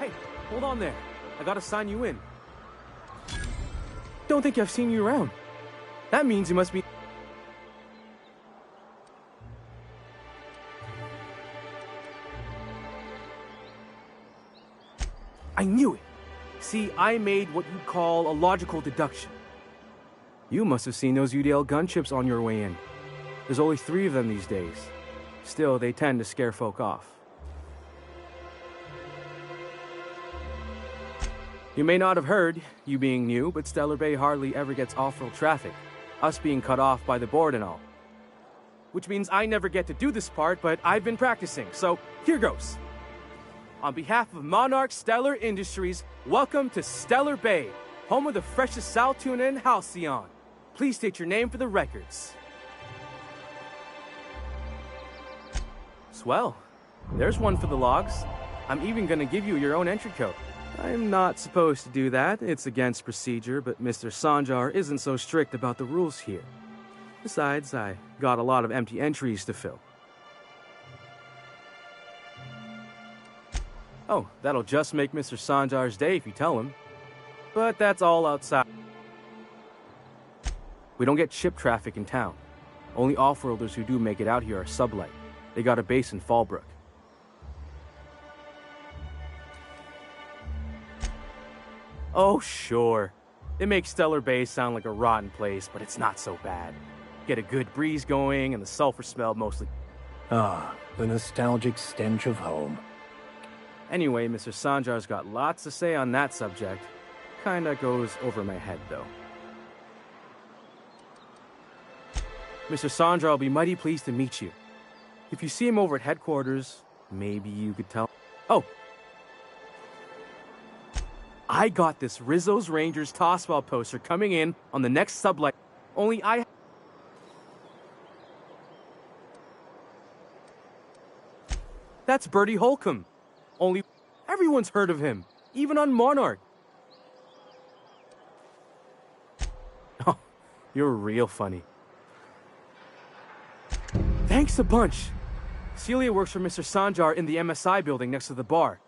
Hey, hold on there. I gotta sign you in. Don't think I've seen you around. That means you must be... I knew it. See, I made what you'd call a logical deduction. You must have seen those UDL gunchips on your way in. There's only 3 of them these days. Still, they tend to scare folk off. You may not have heard, you being new, but Stellar Bay hardly ever gets off-road traffic. Us being cut off by the board and all. Which means I never get to do this part, but I've been practicing, so here goes. On behalf of Monarch Stellar Industries, welcome to Stellar Bay, home of the freshest sal tuna in Halcyon. Please state your name for the records. Swell. There's one for the logs. I'm even gonna give you your own entry code. I'm not supposed to do that. It's against procedure, but Mr. Sanjar isn't so strict about the rules here. Besides, I got a lot of empty entries to fill. Oh, that'll just make Mr. Sanjar's day if you tell him. But that's all outside. We don't get ship traffic in town. Only off-worlders who do make it out here are sublight. They got a base in Fallbrook. Oh, sure. It makes Stellar Bay sound like a rotten place, but it's not so bad. Get a good breeze going, and the sulfur smell mostly... Ah, the nostalgic stench of home. Anyway, Mr. Sanjar's got lots to say on that subject. Kinda goes over my head, though. Mr. Sanjar will be mighty pleased to meet you. If you see him over at headquarters, maybe you could tell... Oh! I got this Rizzo's Rangers Tossball poster coming in on the next sublight. Only I... That's Bertie Holcomb. Only everyone's heard of him, even on Monarch. Oh, you're real funny. Thanks a bunch. Celia works for Mr. Sanjar in the MSI building next to the bar.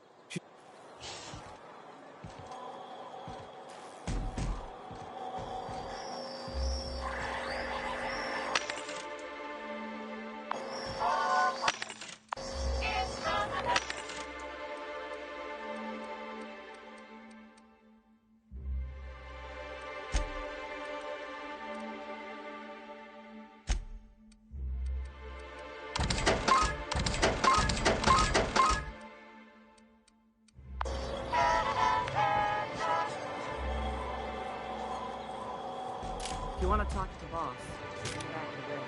If you want to talk to the boss, just get back to there.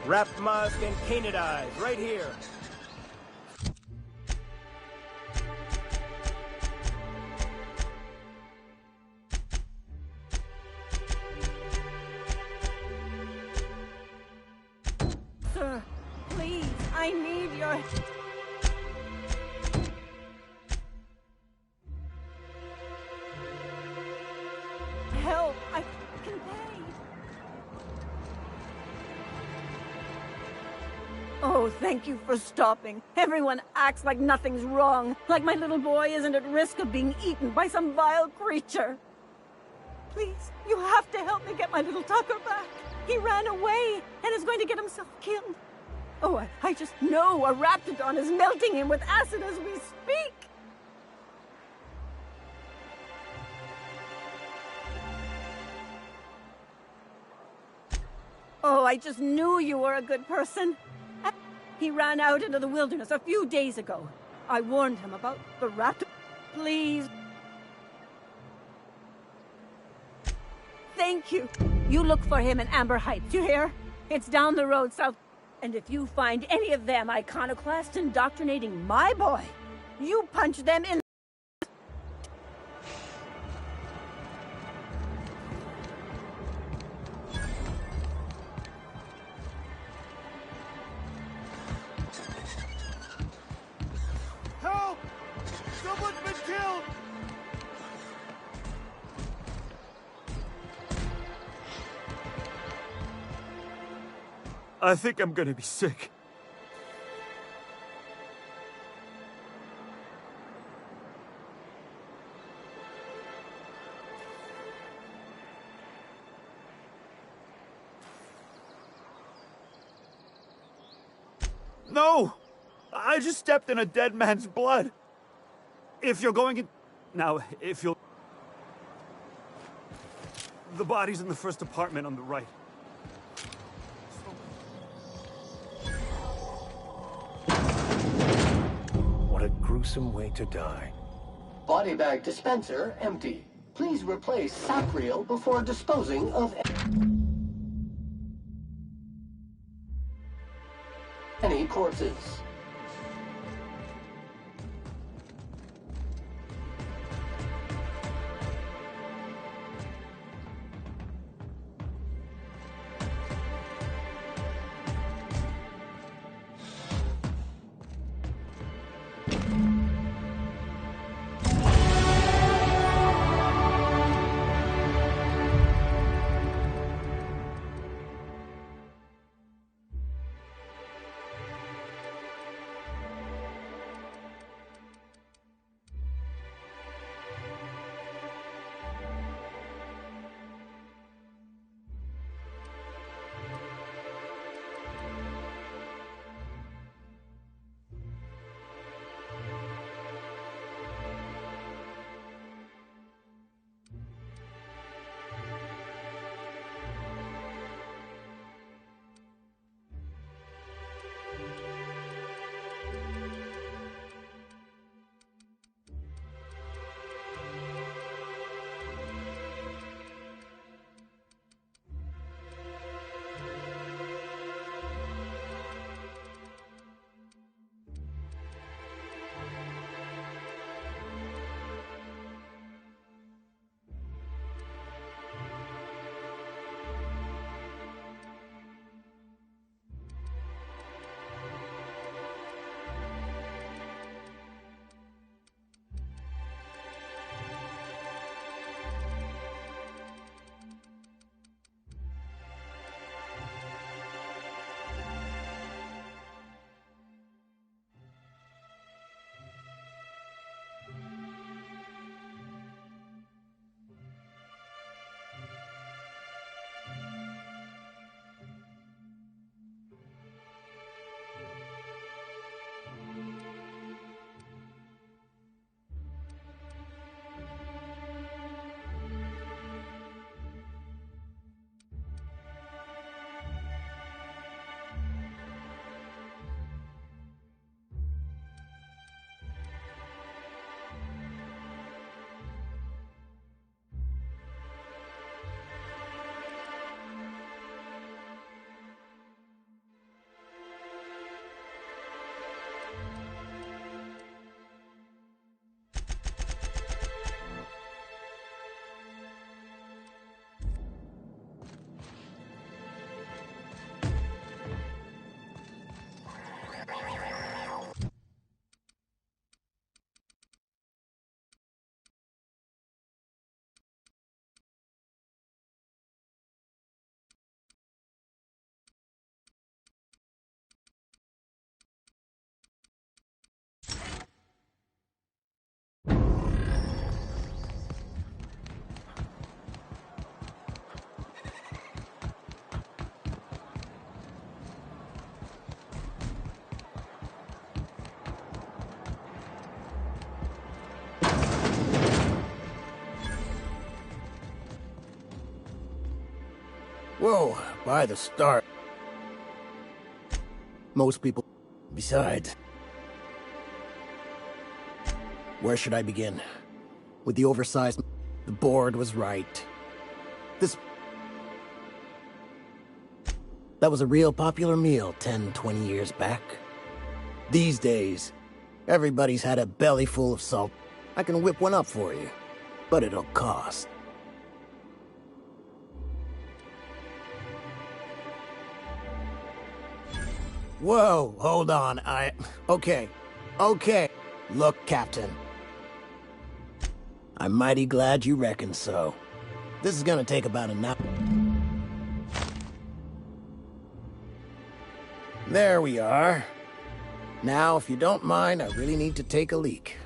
Wrap musk and canid eyes, right here. Sir, please, I need your... help. I can pay. Oh, thank you for stopping. Everyone acts like nothing's wrong, like my little boy isn't at risk of being eaten by some vile creature. Please, you have to help me get my little Tucker back. He ran away and is going to get himself killed. Oh, I just know a raptidon is melting him with acid as we speak. Oh, I just knew you were a good person. He ran out into the wilderness a few days ago. I warned him about the raptor. Please. Thank you. You look for him in Amber Heights, you hear? It's down the road south. And if you find any of them iconoclast indoctrinating my boy, you punch them in. I think I'm gonna be sick. No! I just stepped in a dead man's blood. If you're going in... Now, if you'll... The body's in the first apartment on the right. What a gruesome way to die. Body bag dispenser empty. Please replace sack reel before disposing of any corpses. Whoa, by the start. Most people... Besides... Where should I begin? With the oversized... The board was right. This... That was a real popular meal 10, 20 years back. These days, everybody's had a belly full of salt. I can whip one up for you, but it'll cost. Whoa, hold on, Okay. Look, Captain. I'm mighty glad you reckon so. This is gonna take about an hour. There we are. Now, if you don't mind, I really need to take a leak.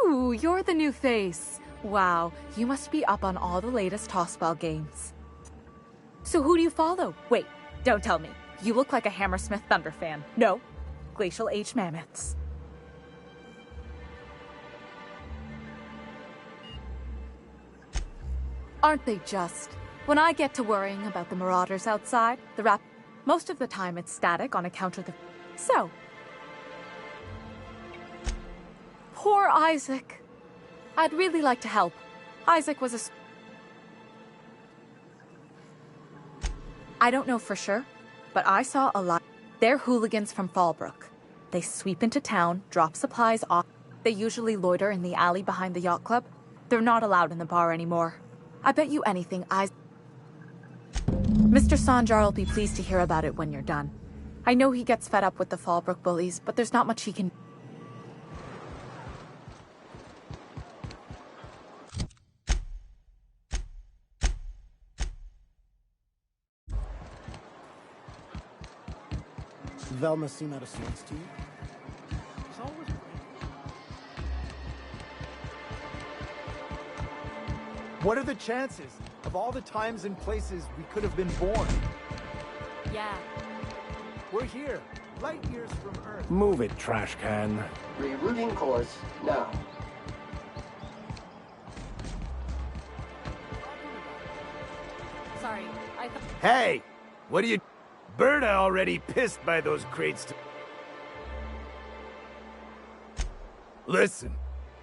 Ooh, you're the new face. Wow, you must be up on all the latest tossball games. So who do you follow? Wait, don't tell me. You look like a Hammersmith Thunder fan. No, Glacial Age Mammoths. Aren't they just? When I get to worrying about the marauders outside, most of the time it's static on account of the... So... Poor Isaac. I'd really like to help. Isaac was a... I don't know for sure, but I saw a lot. They're hooligans from Fallbrook. They sweep into town, drop supplies off. They usually loiter in the alley behind the yacht club. They're not allowed in the bar anymore. I bet you anything Mr. Sanjar will be pleased to hear about it when you're done. I know he gets fed up with the Fallbrook bullies, but there's not much he can... Velma seem out of sorts to you? What are the chances of all the times and places we could have been born? Yeah. We're here, light years from Earth. Move it, trash can. Rerouting course now. Sorry, I thought... Hey! What are you... Berta already pissed by those crates to... Listen,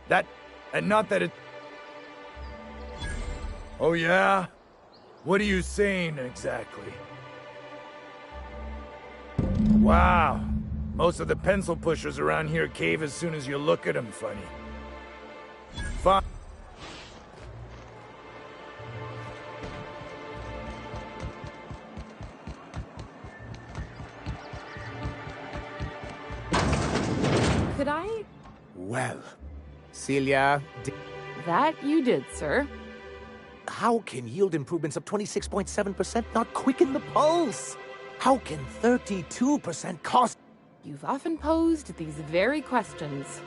that... And not that it... Oh yeah? What are you saying exactly? Wow. Most of the pencil pushers around here cave as soon as you look at them funny. Fine. Could I? Well, Celia... That you did, sir. How can yield improvements of 26.7% not quicken the pulse? How can 32% cost... You've often posed these very questions.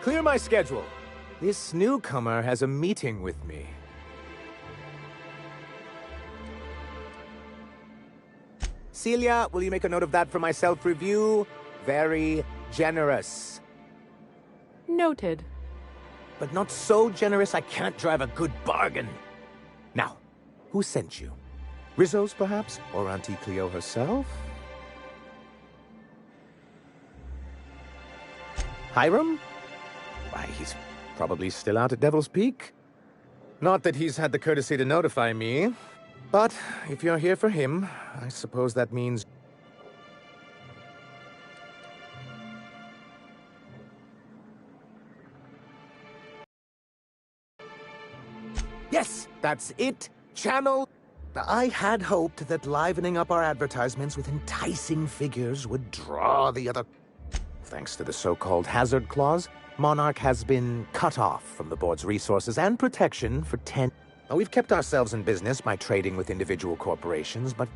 Clear my schedule. This newcomer has a meeting with me. Celia, will you make a note of that for my self-review? Very generous. Noted. But not so generous I can't drive a good bargain. Now, who sent you? Rizzo's, perhaps? Or Auntie Cleo herself? Hiram? Why, he's probably still out at Devil's Peak. Not that he's had the courtesy to notify me. But if you're here for him, I suppose that means... Yes, that's it. Channel. I had hoped that livening up our advertisements with enticing figures would draw the other... Thanks to the so-called hazard clause, Monarch has been cut off from the board's resources and protection for 10... Now, we've kept ourselves in business by trading with individual corporations, but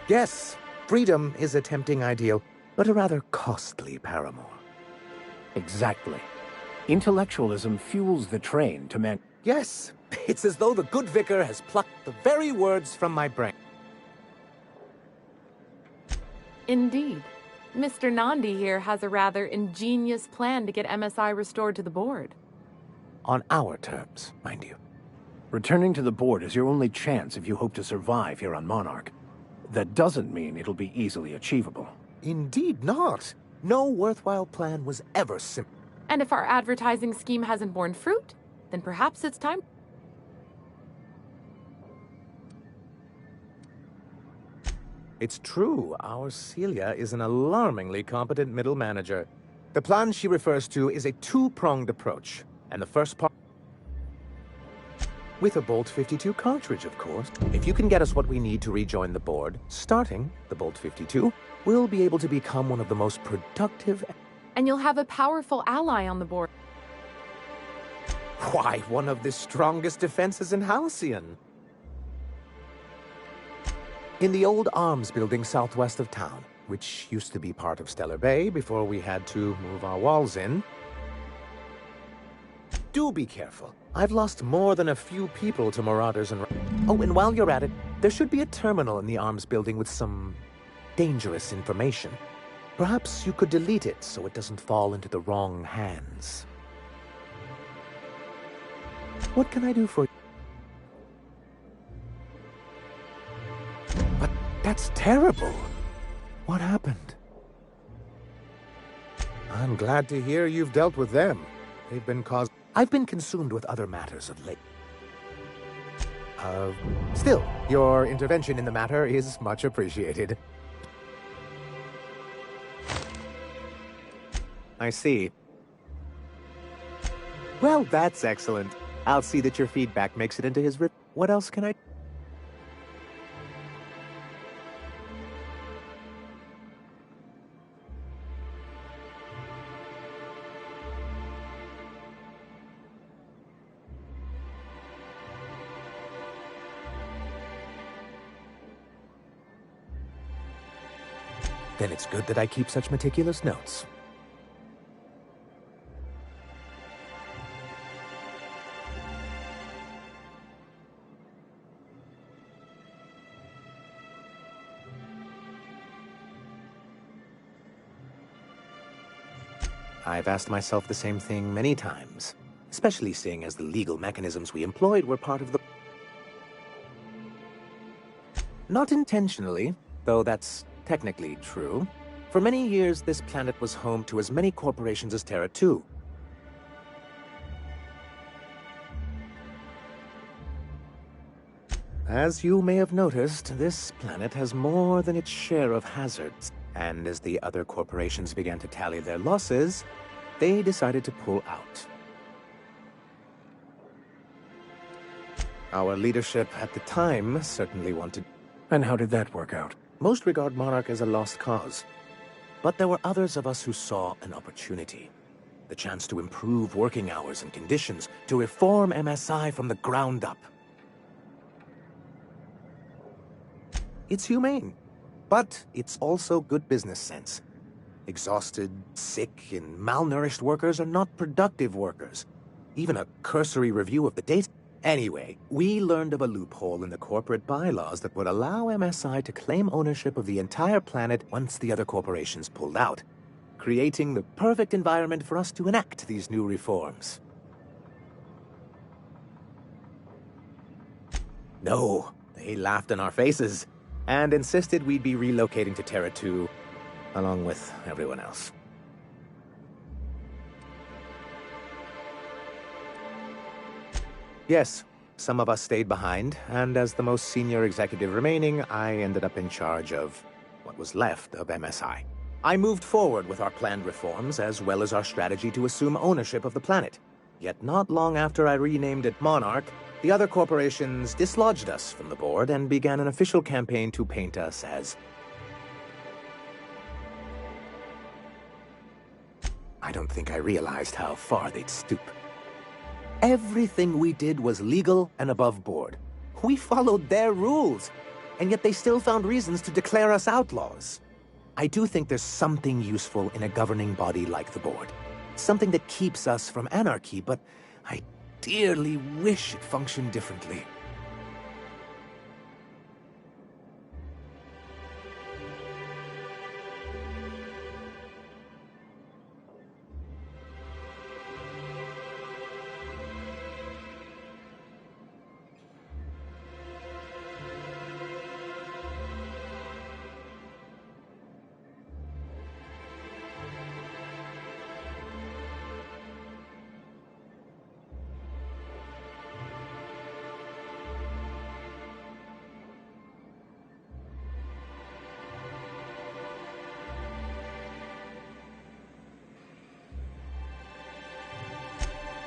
Yes, freedom is a tempting ideal, but a rather costly paramour. Exactly. Intellectualism fuels the train to man... Yes, it's as though the good vicar has plucked the very words from my brain. Indeed. Mr. Nandi here has a rather ingenious plan to get MSI restored to the board. On our terms, mind you. Returning to the board is your only chance if you hope to survive here on Monarch. That doesn't mean it'll be easily achievable. Indeed not. No worthwhile plan was ever simple. And if our advertising scheme hasn't borne fruit, then perhaps it's time. It's true, our Celia is an alarmingly competent middle manager. The plan she refers to is a two-pronged approach, and the first part... with a Bolt 52 cartridge, of course. If you can get us what we need to rejoin the board, starting the Bolt 52, we'll be able to become one of the most productive... And you'll have a powerful ally on the board. Why, one of the strongest defenses in Halcyon. In the old arms building southwest of town, which used to be part of Stellar Bay before we had to move our walls in. Do be careful. I've lost more than a few people to marauders and... Oh, and while you're at it, there should be a terminal in the arms building with some dangerous information. Perhaps you could delete it so it doesn't fall into the wrong hands. What can I do for you? But that's terrible. What happened? I'm glad to hear you've dealt with them. They've been caused... I've been consumed with other matters of late. Still, your intervention in the matter is much appreciated. I see. Well, that's excellent. I'll see that your feedback makes it into his What else can I... Then it's good that I keep such meticulous notes. I've asked myself the same thing many times, especially seeing as the legal mechanisms we employed were part of the... Not intentionally, though that's technically true. For many years, this planet was home to as many corporations as Terra 2. As you may have noticed, this planet has more than its share of hazards. And as the other corporations began to tally their losses, they decided to pull out. Our leadership at the time certainly wanted... And how did that work out? Most regard Monarch as a lost cause. But there were others of us who saw an opportunity. The chance to improve working hours and conditions, to reform MSI from the ground up. It's humane. But it's also good business sense. Exhausted, sick, and malnourished workers are not productive workers. Even a cursory review of the data... Anyway, we learned of a loophole in the corporate bylaws that would allow MSI to claim ownership of the entire planet once the other corporations pulled out, creating the perfect environment for us to enact these new reforms. No, they laughed in our faces and insisted we'd be relocating to Terra 2, along with everyone else. Yes, some of us stayed behind, and as the most senior executive remaining, I ended up in charge of what was left of MSI. I moved forward with our planned reforms, as well as our strategy to assume ownership of the planet. Yet not long after I renamed it Monarch, the other corporations dislodged us from the board and began an official campaign to paint us as... I don't think I realized how far they'd stoop. Everything we did was legal and above board. We followed their rules, and yet they still found reasons to declare us outlaws. I do think there's something useful in a governing body like the board. Something that keeps us from anarchy, but dearly wish it functioned differently.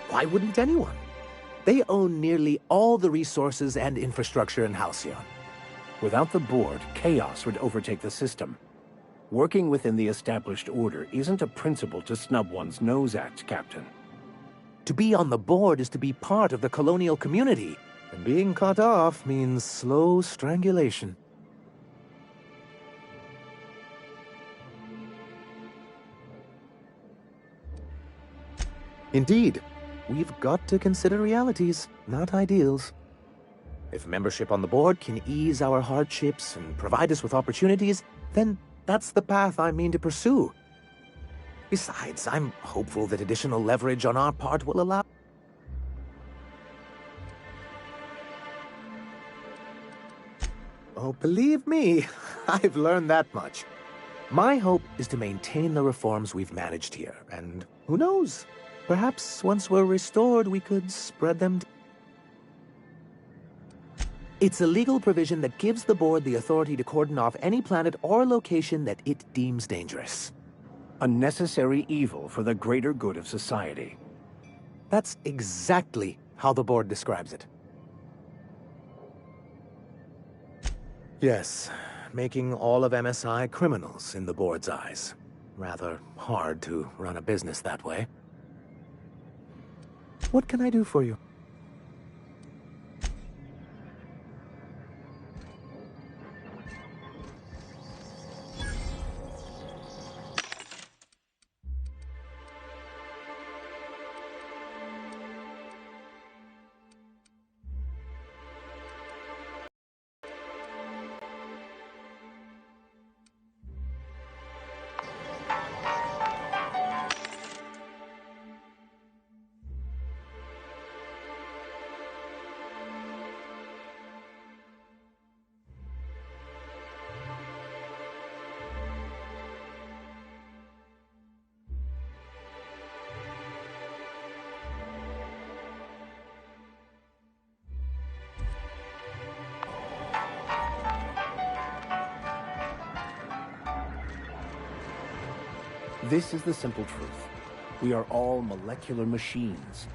Why wouldn't anyone? They own nearly all the resources and infrastructure in Halcyon. Without the board, chaos would overtake the system. Working within the established order isn't a principle to snub one's nose at, Captain. To be on the board is to be part of the colonial community, and being cut off means slow strangulation. Indeed. We've got to consider realities, not ideals. If membership on the board can ease our hardships and provide us with opportunities, then that's the path I mean to pursue. Besides, I'm hopeful that additional leverage on our part will allow... Oh, believe me, I've learned that much. My hope is to maintain the reforms we've managed here, and who knows? Perhaps once we're restored, we could spread them. It's a legal provision that gives the board the authority to cordon off any planet or location that it deems dangerous. A necessary evil for the greater good of society. That's exactly how the board describes it. Yes, making all of MSI criminals in the board's eyes. Rather hard to run a business that way. What can I do for you? This is the simple truth. We are all molecular machines.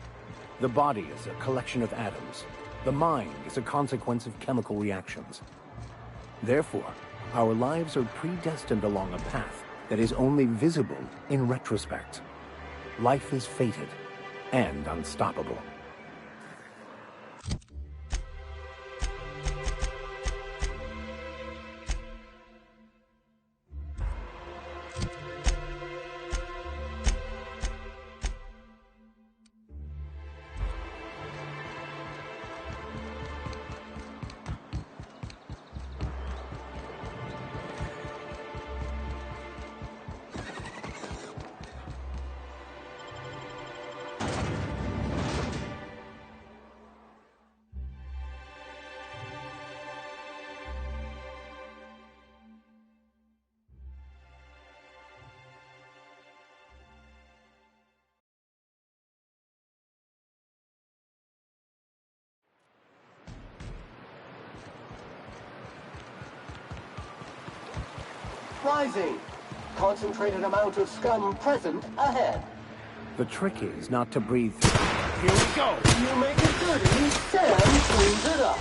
The body is a collection of atoms. The mind is a consequence of chemical reactions. Therefore, our lives are predestined along a path that is only visible in retrospect. Life is fated and unstoppable. Rising. Concentrated amount of scum present ahead. The trick is not to breathe. Here we go. You make it dirty, Sam cleans it up.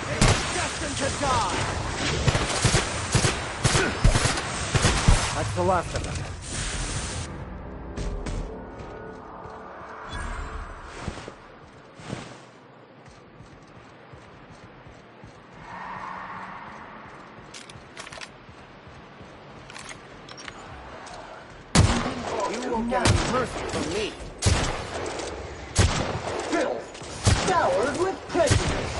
They're destined to die. That's the last of them. You now. Mercy from me. Filth, scoured with prejudice.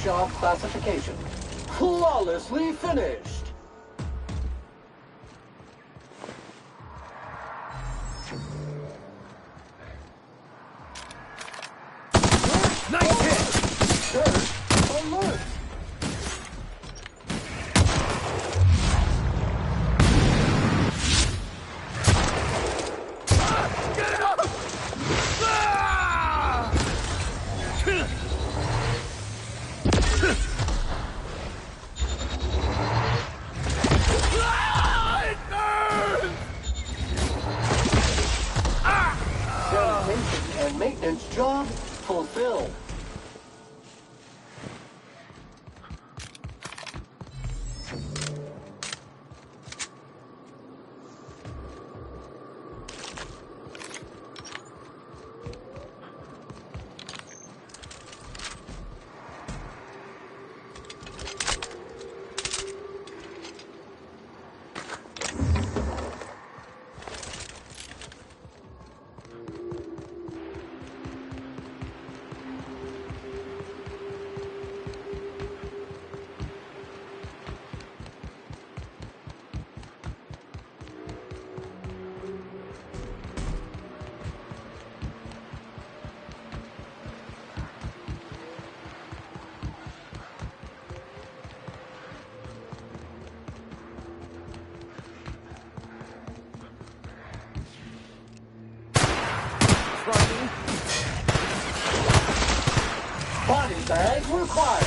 Job classification. Flawlessly finished. Nice hit! Search alert. Get it up! Ah! Sanitation and maintenance job fulfilled. Body bag required.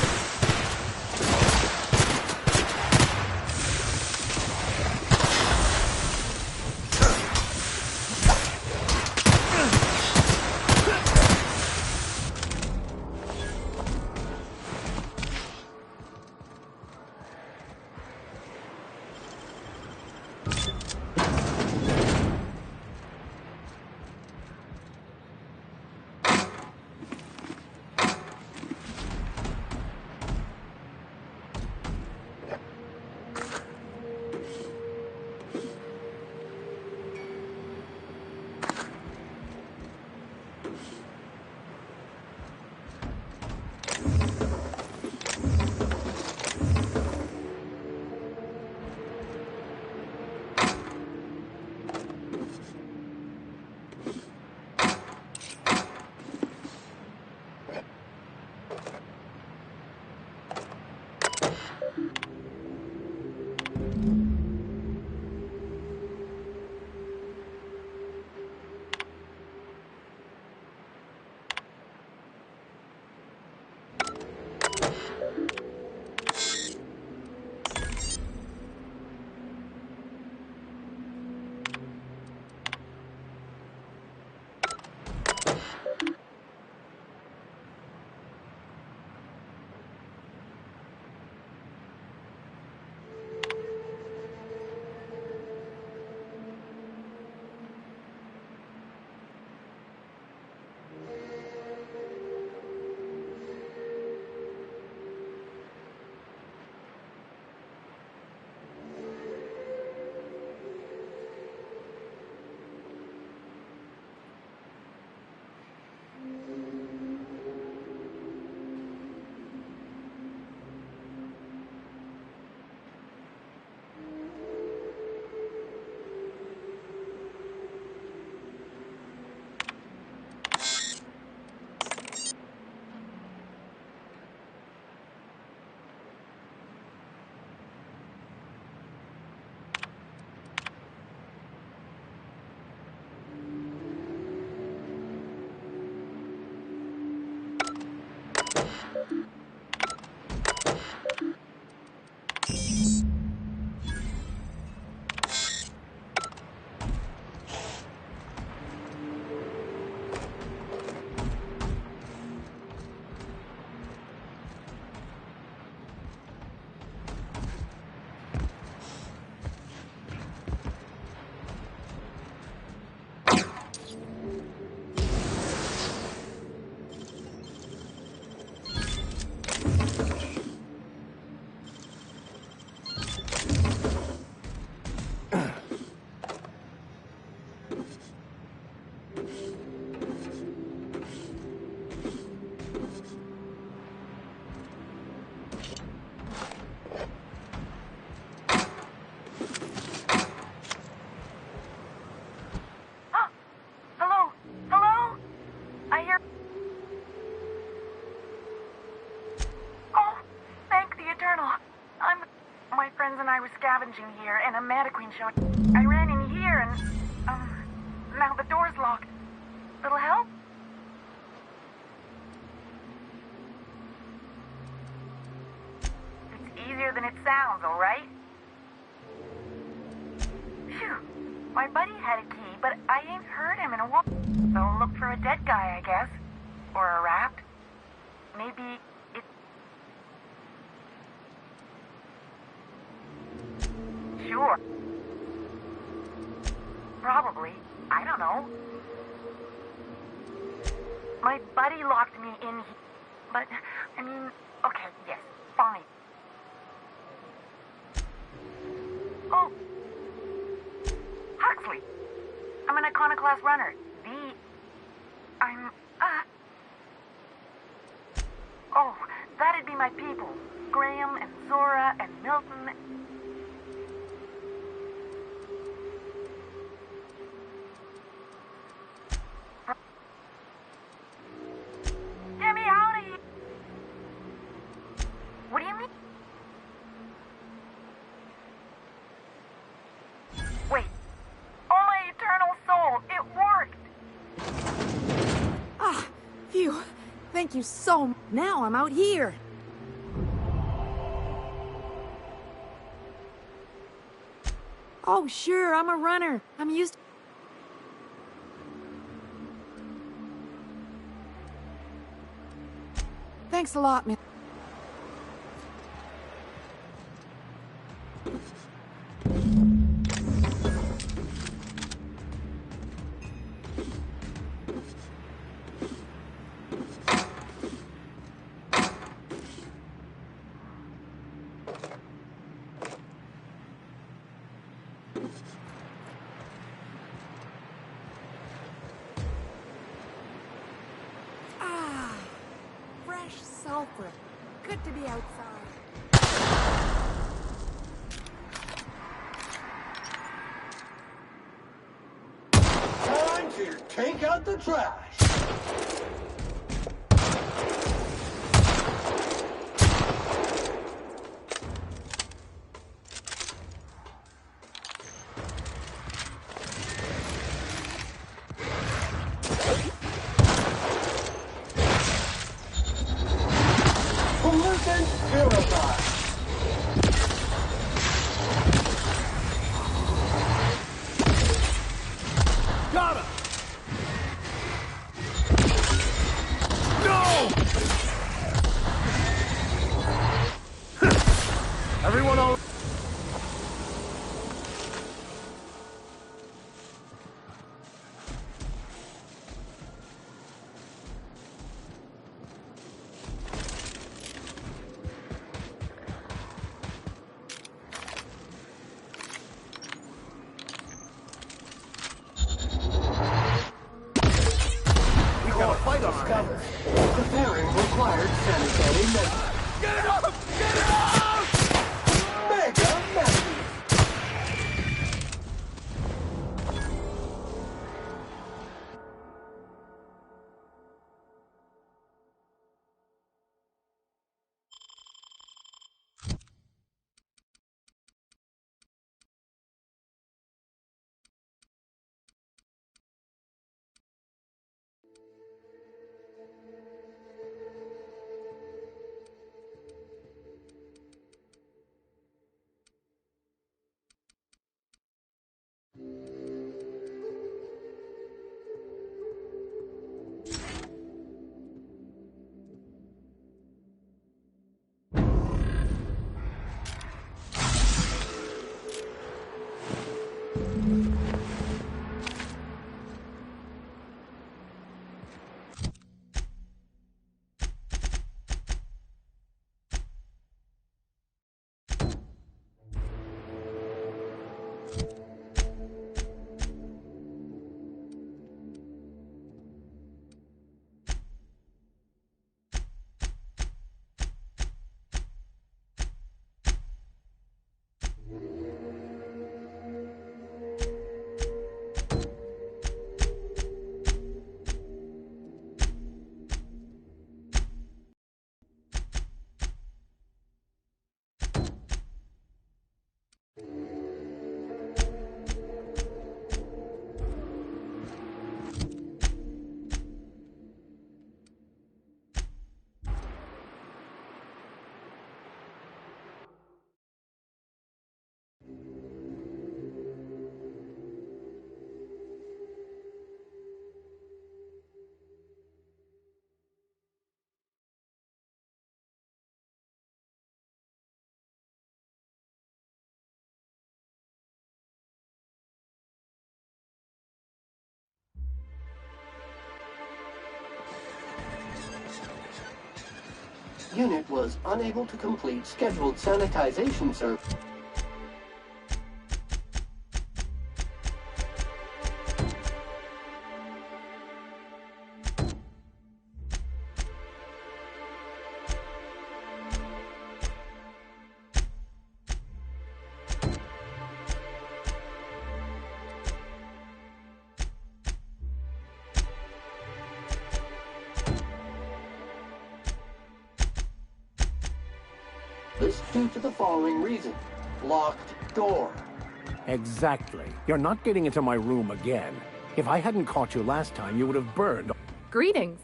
scavenging here and a Meta Queen showed. I ran in here and, now the door's locked. Little help? It's easier than it sounds, alright? Phew. My buddy had a key, but I ain't heard him in a while. So look for a dead guy, I guess. Or a rat. Maybe it... Sure. Probably. I don't know. My buddy locked me in here. But, I mean, okay, yes, fine. Oh. Huxley. I'm an Iconoclast runner. Oh, that'd be my people. Graham and Zora and Milton. Get me out of here! What do you mean? Wait. Oh, my eternal soul! It worked! Ah, phew. Thank you so much. Now I'm out here. Oh, sure, I'm a runner. I'm used to... Thanks a lot, man. Good to be outside. Time to take out the trash. Got him! No! Everyone all... Discovered. Preparing required sanitary measures. Get it up! Get it up! Mega Melody. unit was unable to complete scheduled sanitization service. This due to the following reason. Locked door. Exactly. You're not getting into my room again. If I hadn't caught you last time, you would have burned. Greetings,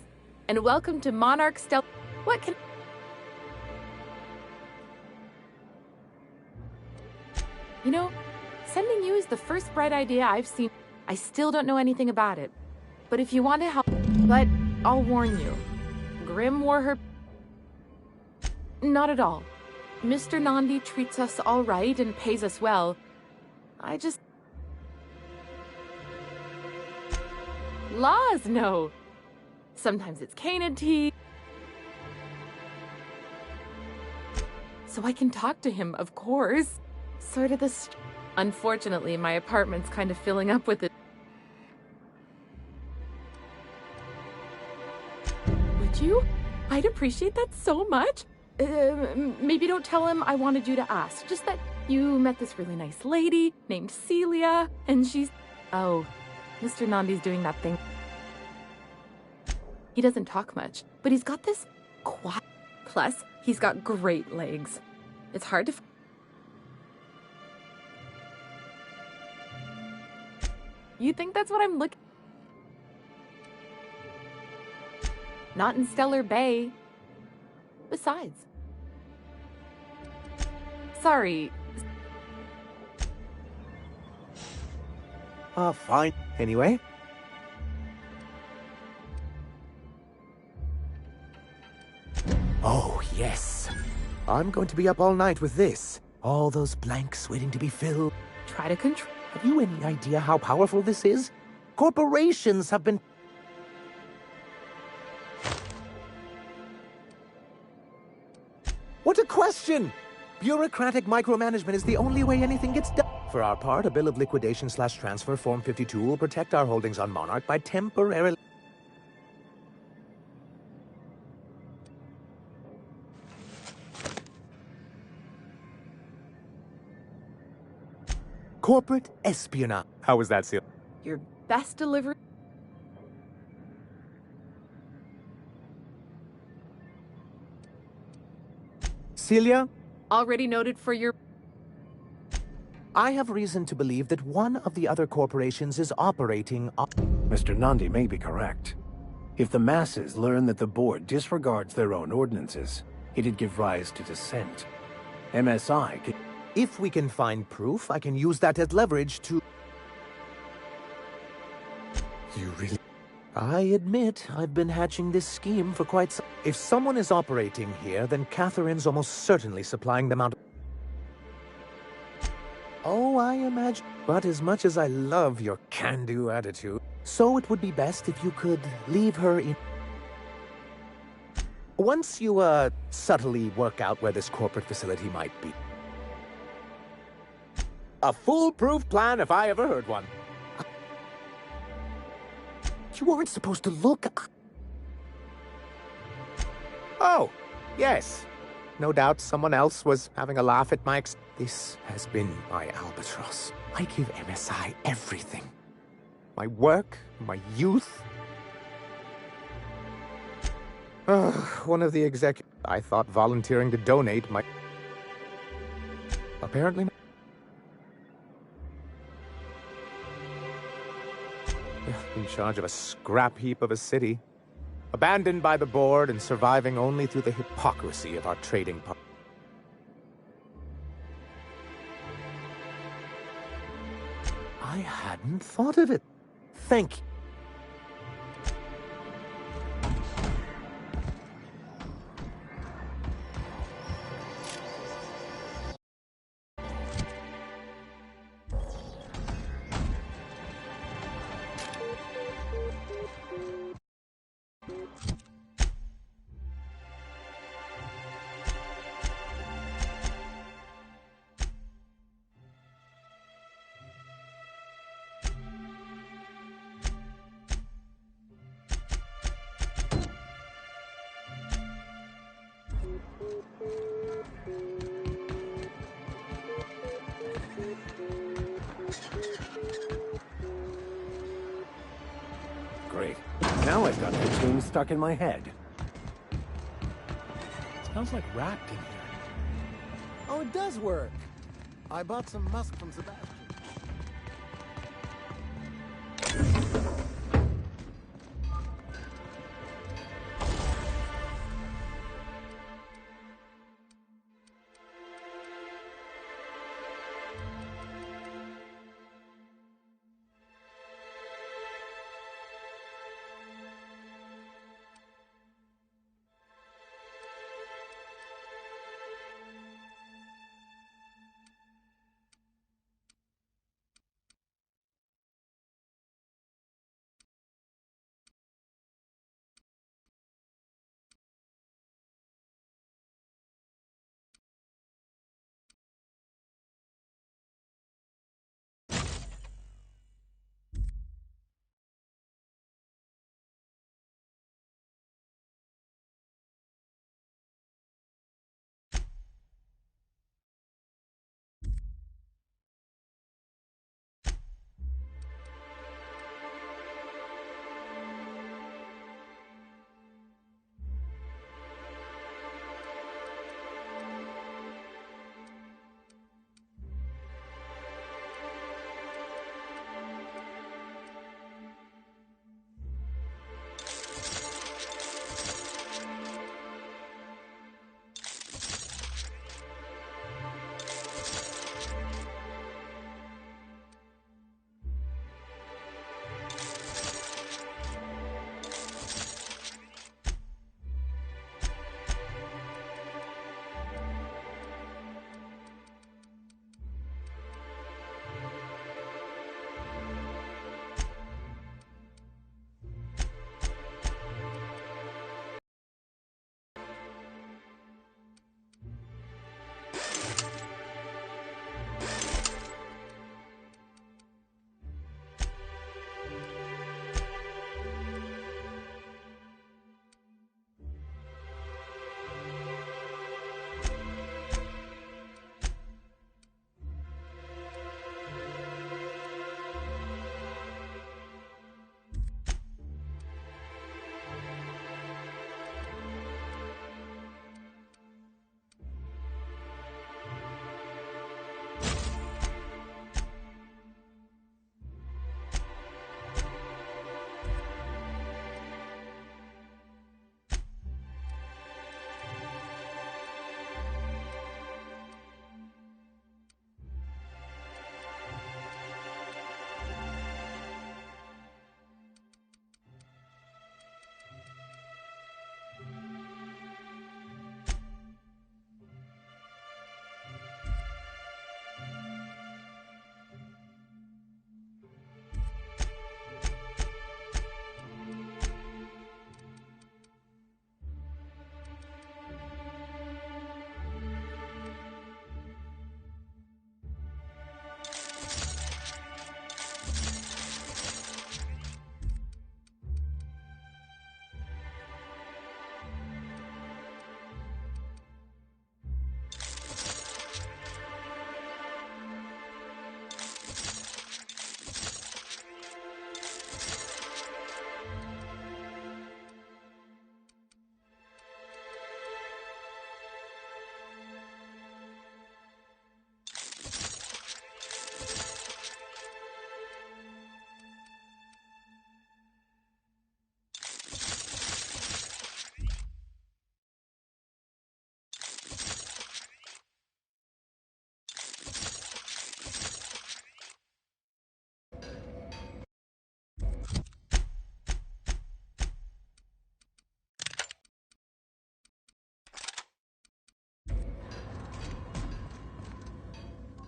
and welcome to Monarch Stealth. What can... You know, sending you is the first bright idea I've seen. I still don't know anything about it. But if you want to help... But I'll warn you. Grim wore her... Not at all. Mr. Nandi treats us all right and pays us well. I just... Laws, no. Sometimes it's canid tea. So I can talk to him, of course. Sort of the... Unfortunately, my apartment's kind of filling up with it. Would you? I'd appreciate that so much. Maybe don't tell him I wanted you to ask. Just that you met this really nice lady named Celia, and she's... Oh, Mr. Nandi's doing that thing. He doesn't talk much, but he's got this quiet... Plus, he's got great legs. It's hard to... You think that's what I'm looking... Not in Stellar Bay. Besides... Sorry. Fine. Anyway. Oh, yes. I'm going to be up all night with this. All those blanks waiting to be filled. Try to control... Have you any idea how powerful this is? Corporations have been... What a question! Bureaucratic micromanagement is the only way anything gets done. For our part, a bill of liquidation/transfer Form 52 will protect our holdings on Monarch by temporarily... Corporate espionage. How was that, Seal? Your best delivery... Celia? Already noted for your... I have reason to believe that one of the other corporations is operating... Mr. Nandi may be correct. If the masses learn that the board disregards their own ordinances, it'd give rise to dissent. MSI could... If we can find proof, I can use that as leverage to... You really... I admit, I've been hatching this scheme for quite some... If someone is operating here, then Catherine's almost certainly supplying them out... Oh, I imagine... But as much as I love your can-do attitude, so it would be best if you could leave her in... Once you, subtly work out where this corporate facility might be. A foolproof plan if I ever heard one. You weren't supposed to look... Oh, yes. No doubt someone else was having a laugh at my This has been my albatross. I give MSI everything. My work, my youth. One of the executives... I thought volunteering to donate might... Apparently not. In charge of a scrap heap of a city. Abandoned by the board and surviving only through the hypocrisy of our trading partners. I hadn't thought of it. Thank you. Great. Now I've got the tune stuck in my head. Smells like wrapped in here. Oh, it does work. I bought some musk from Sebastian.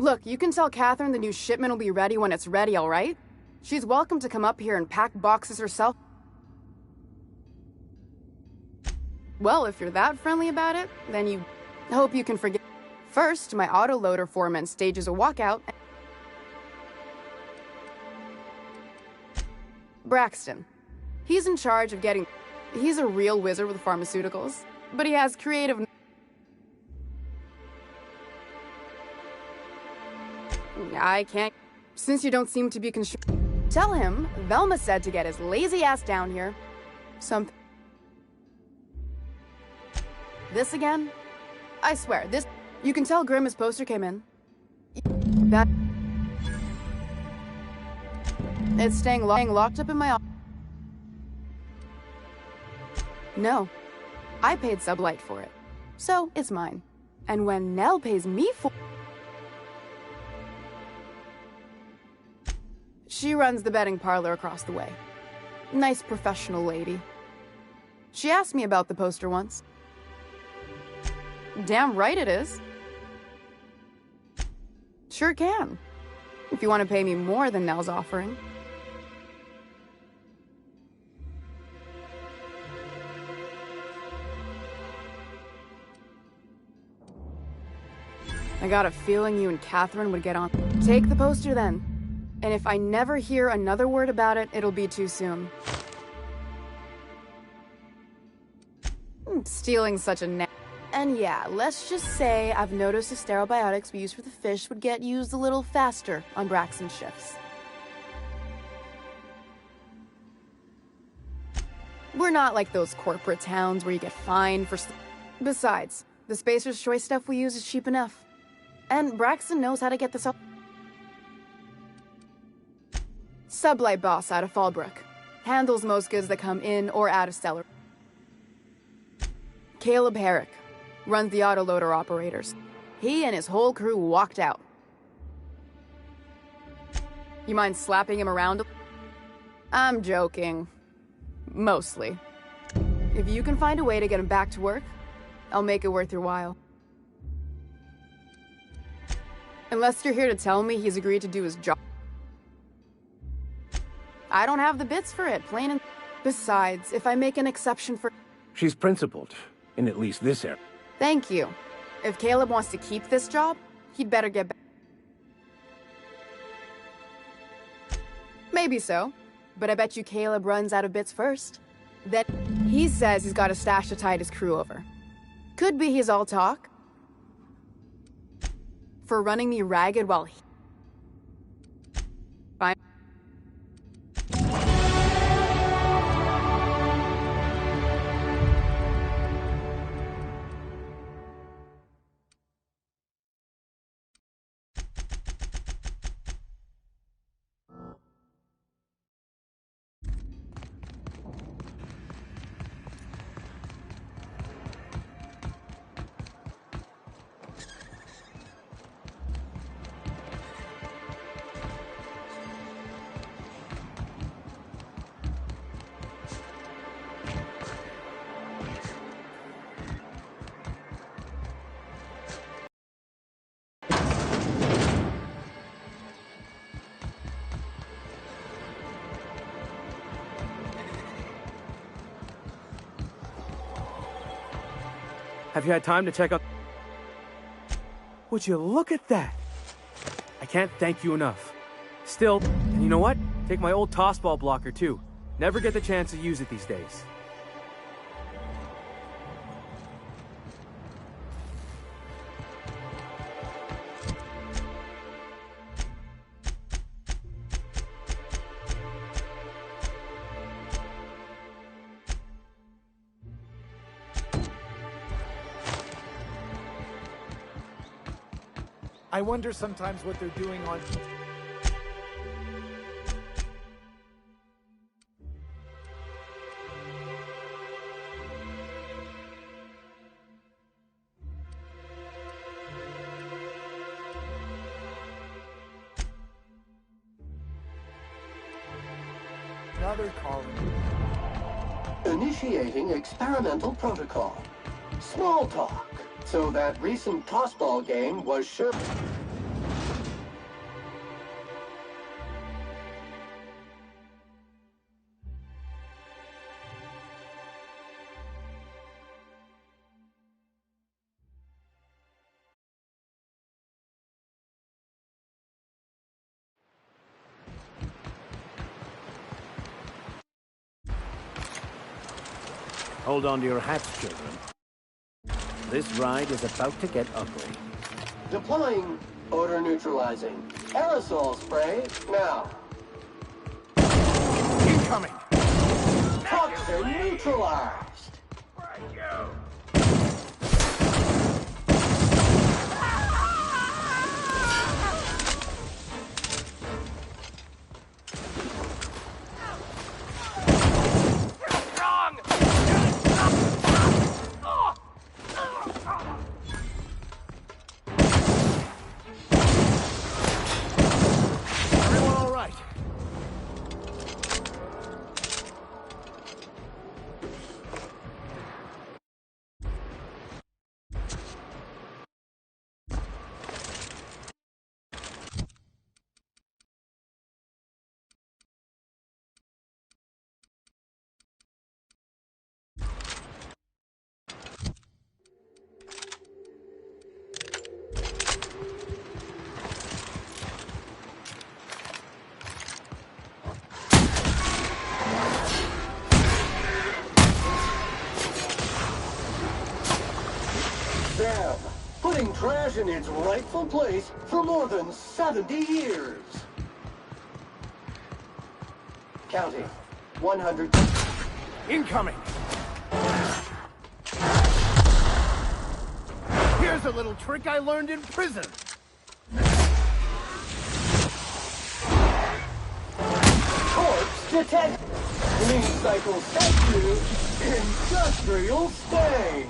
Look, you can tell Catherine the new shipment will be ready when it's ready, all right? She's welcome to come up here and pack boxes herself. Well, if you're that friendly about it, then you hope you can forget. First, my autoloader foreman stages a walkout. Braxton. He's in charge of getting... He's a real wizard with pharmaceuticals, but he has creative... I can't... Since you don't seem to be Tell him Velma said to get his lazy ass down here. This again? I swear, this... You can tell Grimm's poster came in. That... It's staying locked up in my office. No. I paid Sublight for it. So, it's mine. And when Nell pays me for... She runs the betting parlor across the way. Nice professional lady. She asked me about the poster once. Damn right it is. Sure can. If you want to pay me more than Nell's offering. I got a feeling you and Catherine would get on. Take the poster then. And if I never hear another word about it, it'll be too soon. Stealing such a And yeah, let's just say I've noticed the sterile biotics we use for the fish would get used a little faster on Braxton's shifts. We're not like those corporate towns where you get fined for... Besides, the Spacer's Choice stuff we use is cheap enough. And Braxton knows how to get this up. Sublight boss out of Fallbrook. Handles most goods that come in or out of Stellar. Caleb Herrick. Runs the autoloader operators. He and his whole crew walked out. You mind slapping him around? I'm joking. Mostly. If you can find a way to get him back to work, I'll make it worth your while. Unless you're here to tell me he's agreed to do his job. I don't have the bits for it, plain and... Besides, if I make an exception for... She's principled, in at least this area. Thank you. If Caleb wants to keep this job, he'd better get back. Maybe so, but I bet you Caleb runs out of bits first. Then he says he's got a stash to tide his crew over. Could be he's all talk. For running me ragged while he... Fine. Have you had time to check out... Would you look at that? I can't thank you enough. Still, and you know what? Take my old tossball blocker too. Never get the chance to use it these days. I wonder sometimes what they're doing on... Another calling. Initiating experimental protocol. Small talk. So that recent tossball game was sure... Hold on to your hats, children. This ride is about to get ugly. Deploying odor neutralizing. Aerosol spray now. Incoming! Toxin neutralized. Everyone all right? Them, putting trash in its rightful place for more than 70 years. Counting. 100. Incoming! Here's a little trick I learned in prison. Corpse detect. Clean cycle set to industrial stain.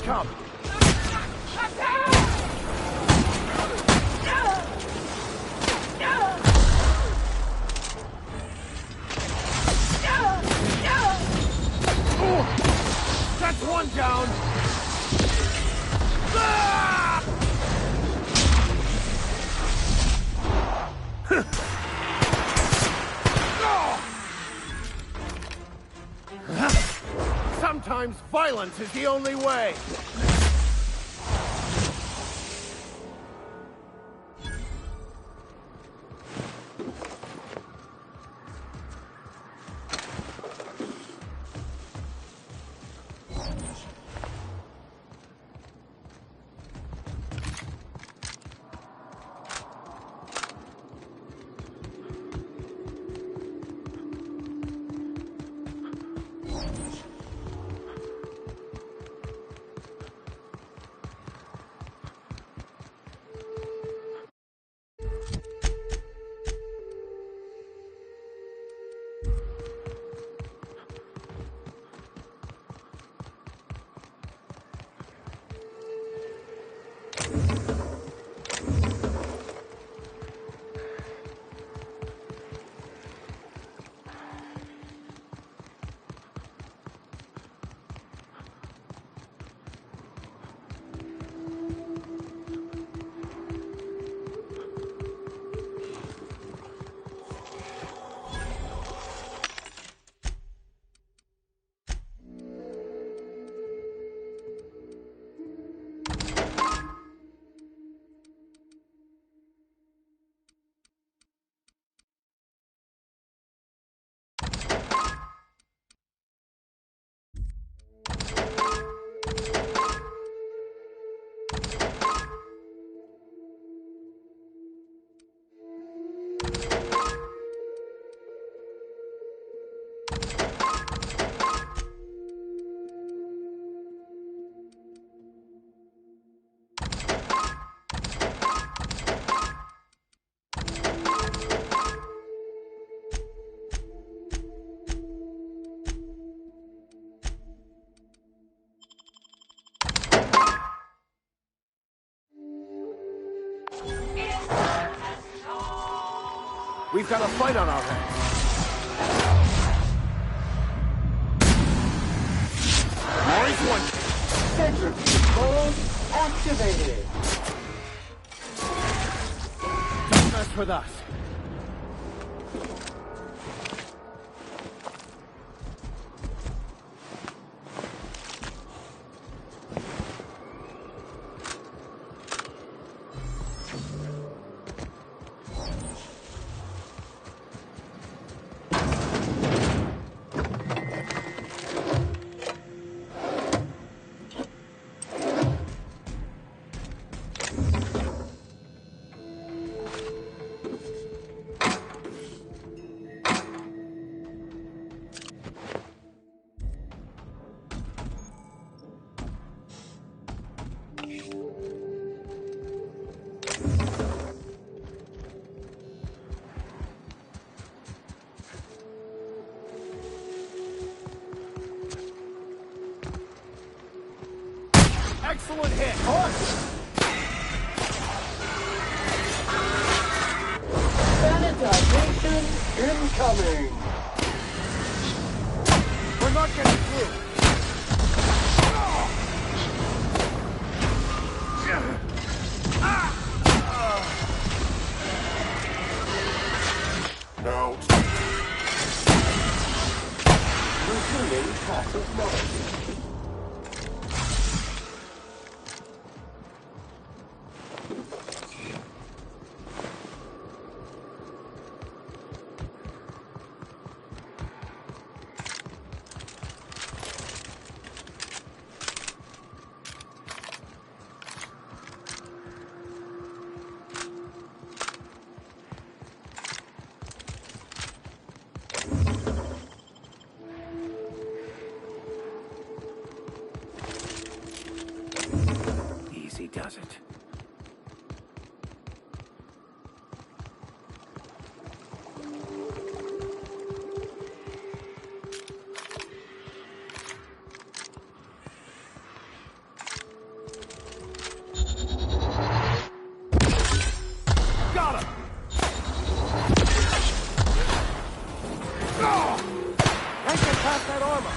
Come! That's one down! Sometimes violence is the only way! We've got a fight on our hands. Roy's one. Centrifuge mode activated. Don't mess with us. Excellent hit! Sanitization incoming! We're not getting through! No. Resuming passive mode. Easy does it. Got him! I can pass that armor!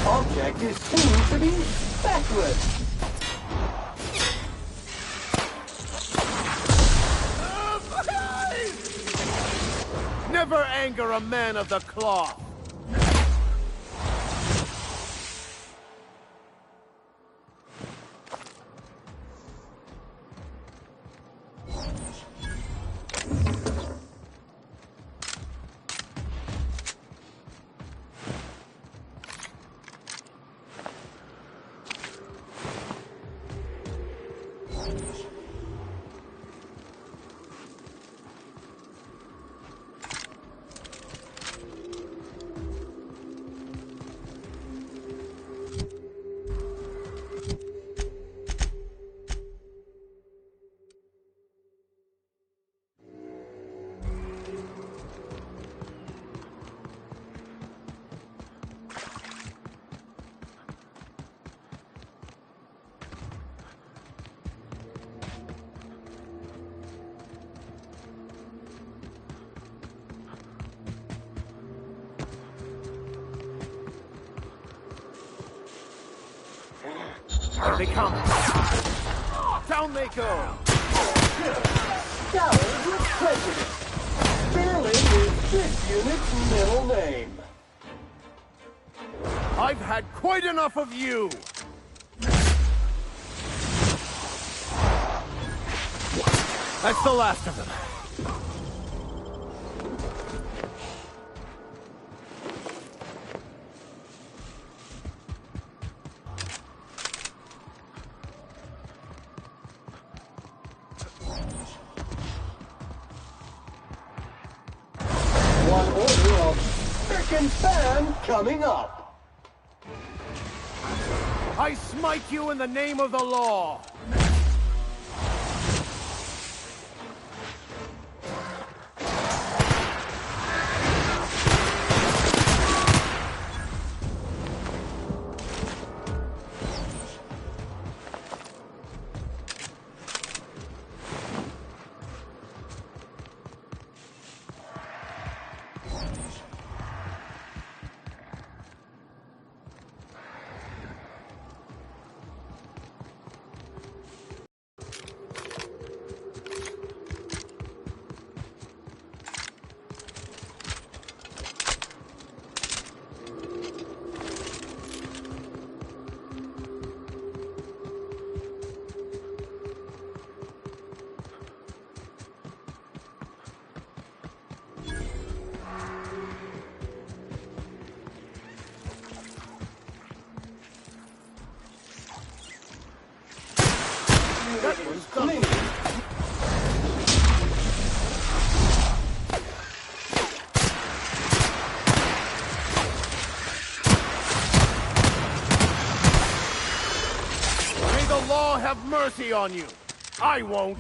Object is seen to be backward. Never anger a man of the cloth! Here they come! Down they go! Scoured with prejudice! Sterling is this unit's middle name. I've had quite enough of you! That's the last of them. One order of frickin' fan coming up. I smite you in the name of the law! That was clean. May the law have mercy on you! I won't!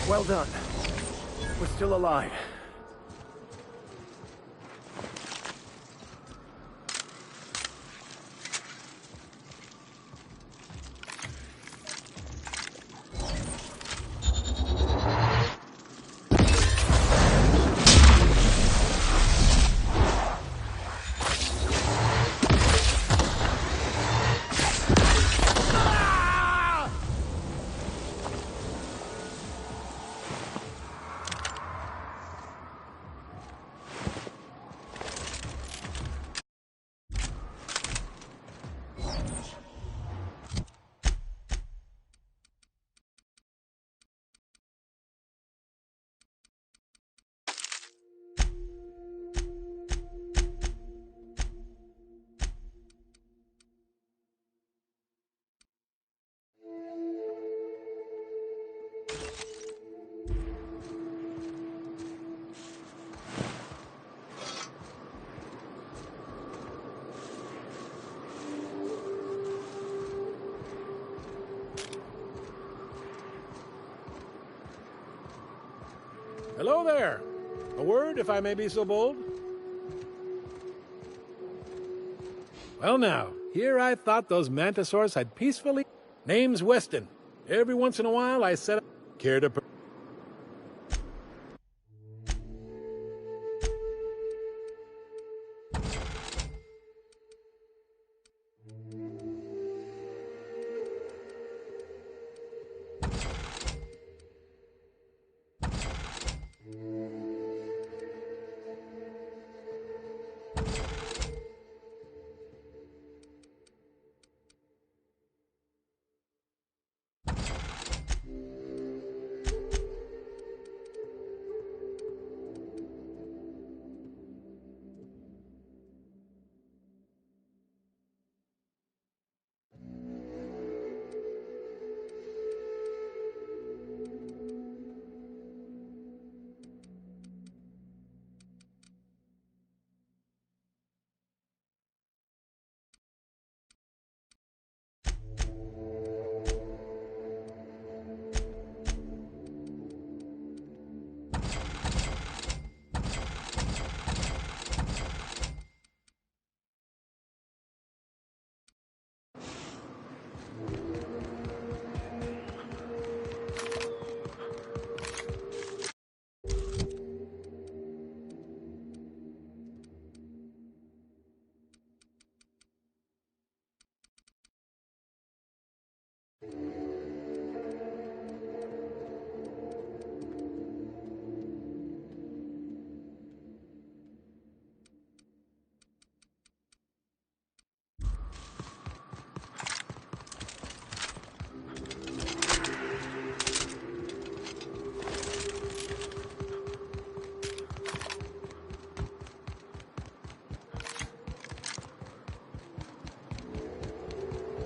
Well done. We're still alive. Hello there. A word, if I may be so bold? Well now, here I thought those mantisaurs had peacefully... Name's Weston. Every once in a while I set up... Care to...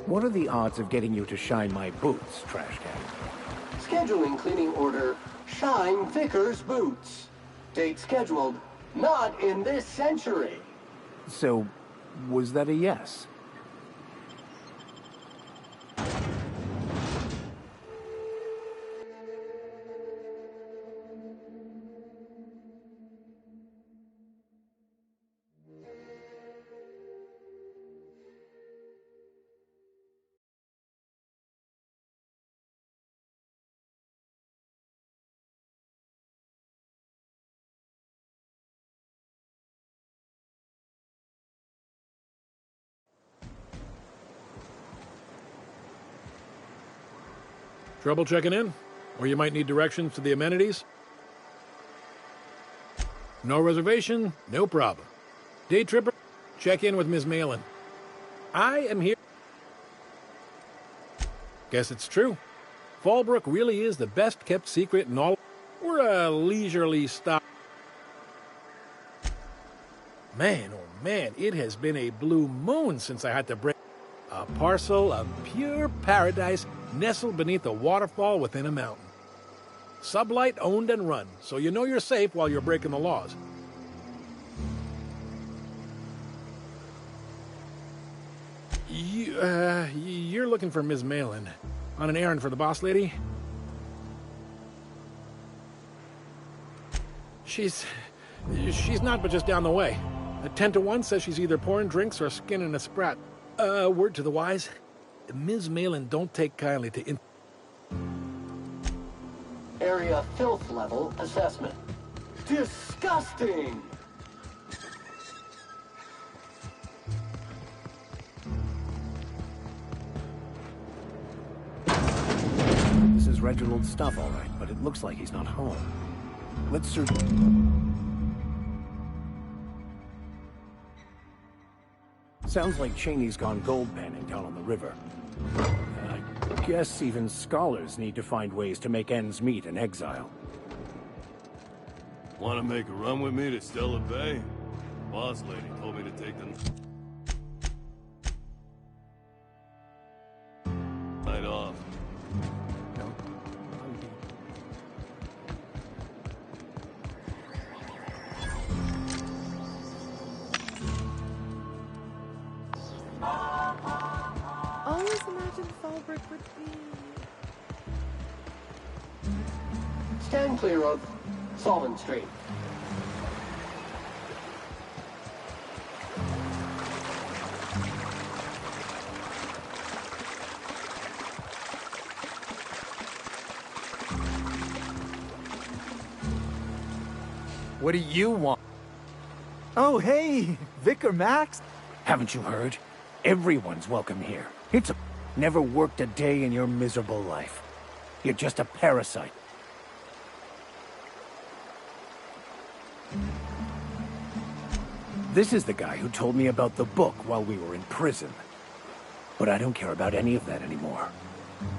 What are the odds of getting you to shine my boots, trash can? Scheduling cleaning order, shine Vickers boots. Date scheduled, not in this century. So, was that a yes? Trouble checking in? Or you might need directions to the amenities? No reservation? No problem. Day tripper? Check in with Ms. Malin. I am here. Guess it's true. Fallbrook really is the best kept secret in all. We're a leisurely stop. Man, oh man, it has been a blue moon since I had to break a parcel of pure paradise nestled beneath a waterfall within a mountain. Sublight owned and run, so you know you're safe while you're breaking the laws. You're looking for Ms. Malin. On an errand for the boss lady? She's not but just down the way. A 10 to 1 says she's either pouring drinks or skinning a sprat. Word to the wise, Ms. Malin don't take kindly to Area filth level assessment. Disgusting! This is Reginald's stuff, all right, but it looks like he's not home. Let's search. Sounds like Cheney's gone gold panning down on the river. I guess even scholars need to find ways to make ends meet in exile. Want to make a run with me to Stellar Bay? Boss lady told me to take the night off. Always imagined Fallbrook would be... Stand clear of Solomon Street. What do you want? Oh, hey, Vicar Max. Haven't you heard? Everyone's welcome here. Never worked a day in your miserable life. You're just a parasite. This is the guy who told me about the book while we were in prison. But I don't care about any of that anymore.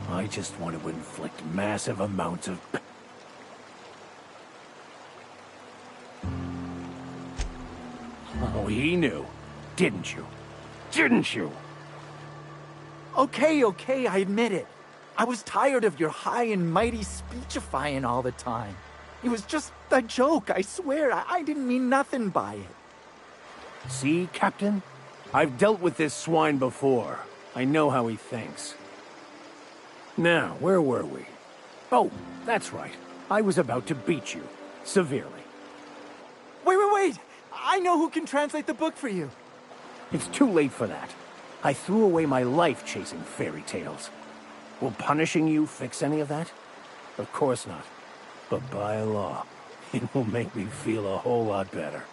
I just want to inflict massive amounts of... Oh, he knew. Didn't you? Didn't you? Okay, I admit it. I was tired of your high and mighty speechifying all the time. It was just a joke, I swear. I didn't mean nothing by it. See, Captain? I've dealt with this swine before. I know how he thinks. Now, where were we? Oh, that's right. I was about to beat you. Severely. Wait! I know who can translate the book for you. It's too late for that. I threw away my life chasing fairy tales. Will punishing you fix any of that? Of course not. But by law, it will make me feel a whole lot better.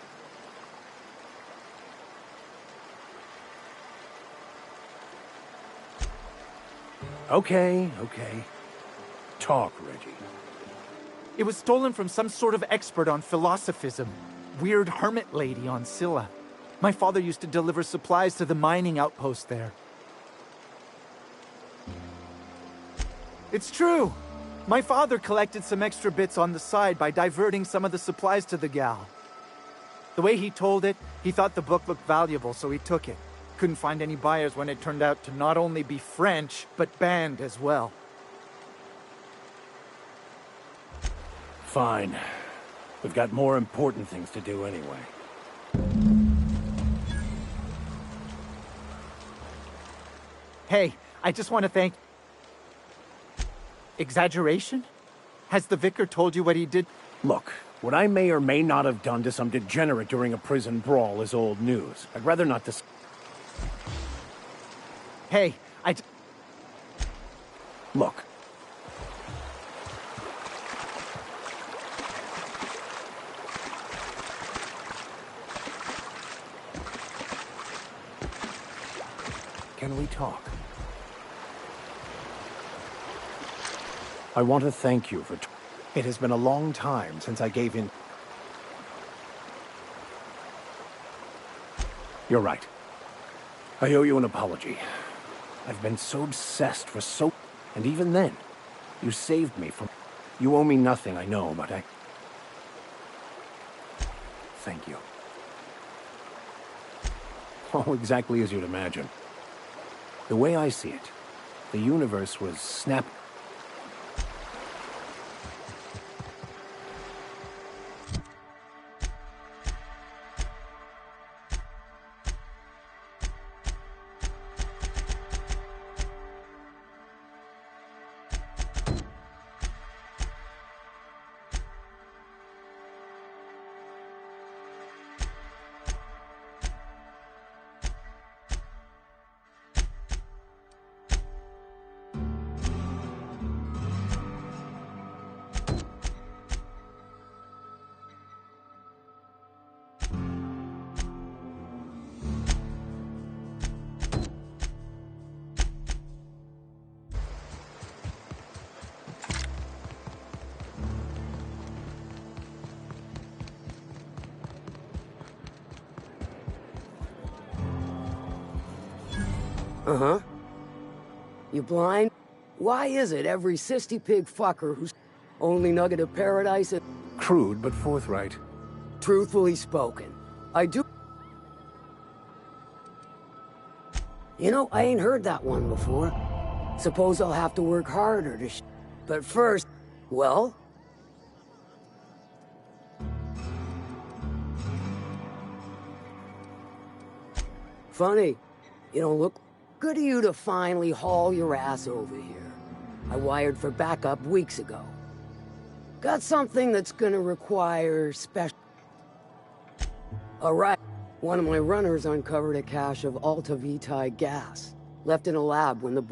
Okay. Talk, Reggie. It was stolen from some sort of expert on philosophism. Weird hermit lady on Scylla. My father used to deliver supplies to the mining outpost there. It's true. My father collected some extra bits on the side by diverting some of the supplies to the gal. The way he told it, he thought the book looked valuable, so he took it. couldn't find any buyers when it turned out to not only be French, but banned as well. Fine. We've got more important things to do anyway. Hey, I just want to thank... Exaggeration? Has the vicar told you what he did? Look, what I may or may not have done to some degenerate during a prison brawl is old news. I'd rather not dis... Hey, Look. Can we talk? I want to thank you for... It has been a long time since I gave in... You're right. I owe you an apology. I've been so obsessed for so... And even then, you saved me from... You owe me nothing, I know, but I... Thank you. Oh, exactly as you'd imagine. The way I see it, the universe was snapped... Uh-huh. You blind? Why is it every sissy pig fucker who's only nugget of paradise is... Crude, but forthright. Truthfully spoken. I do... You know, I ain't heard that one before. Suppose I'll have to work harder to But first, well... Funny. You don't look... Good of you to finally haul your ass over here. I wired for backup weeks ago. Got something that's gonna require special... Alright. One of my runners uncovered a cache of Alta Vitae gas, left in a lab when the...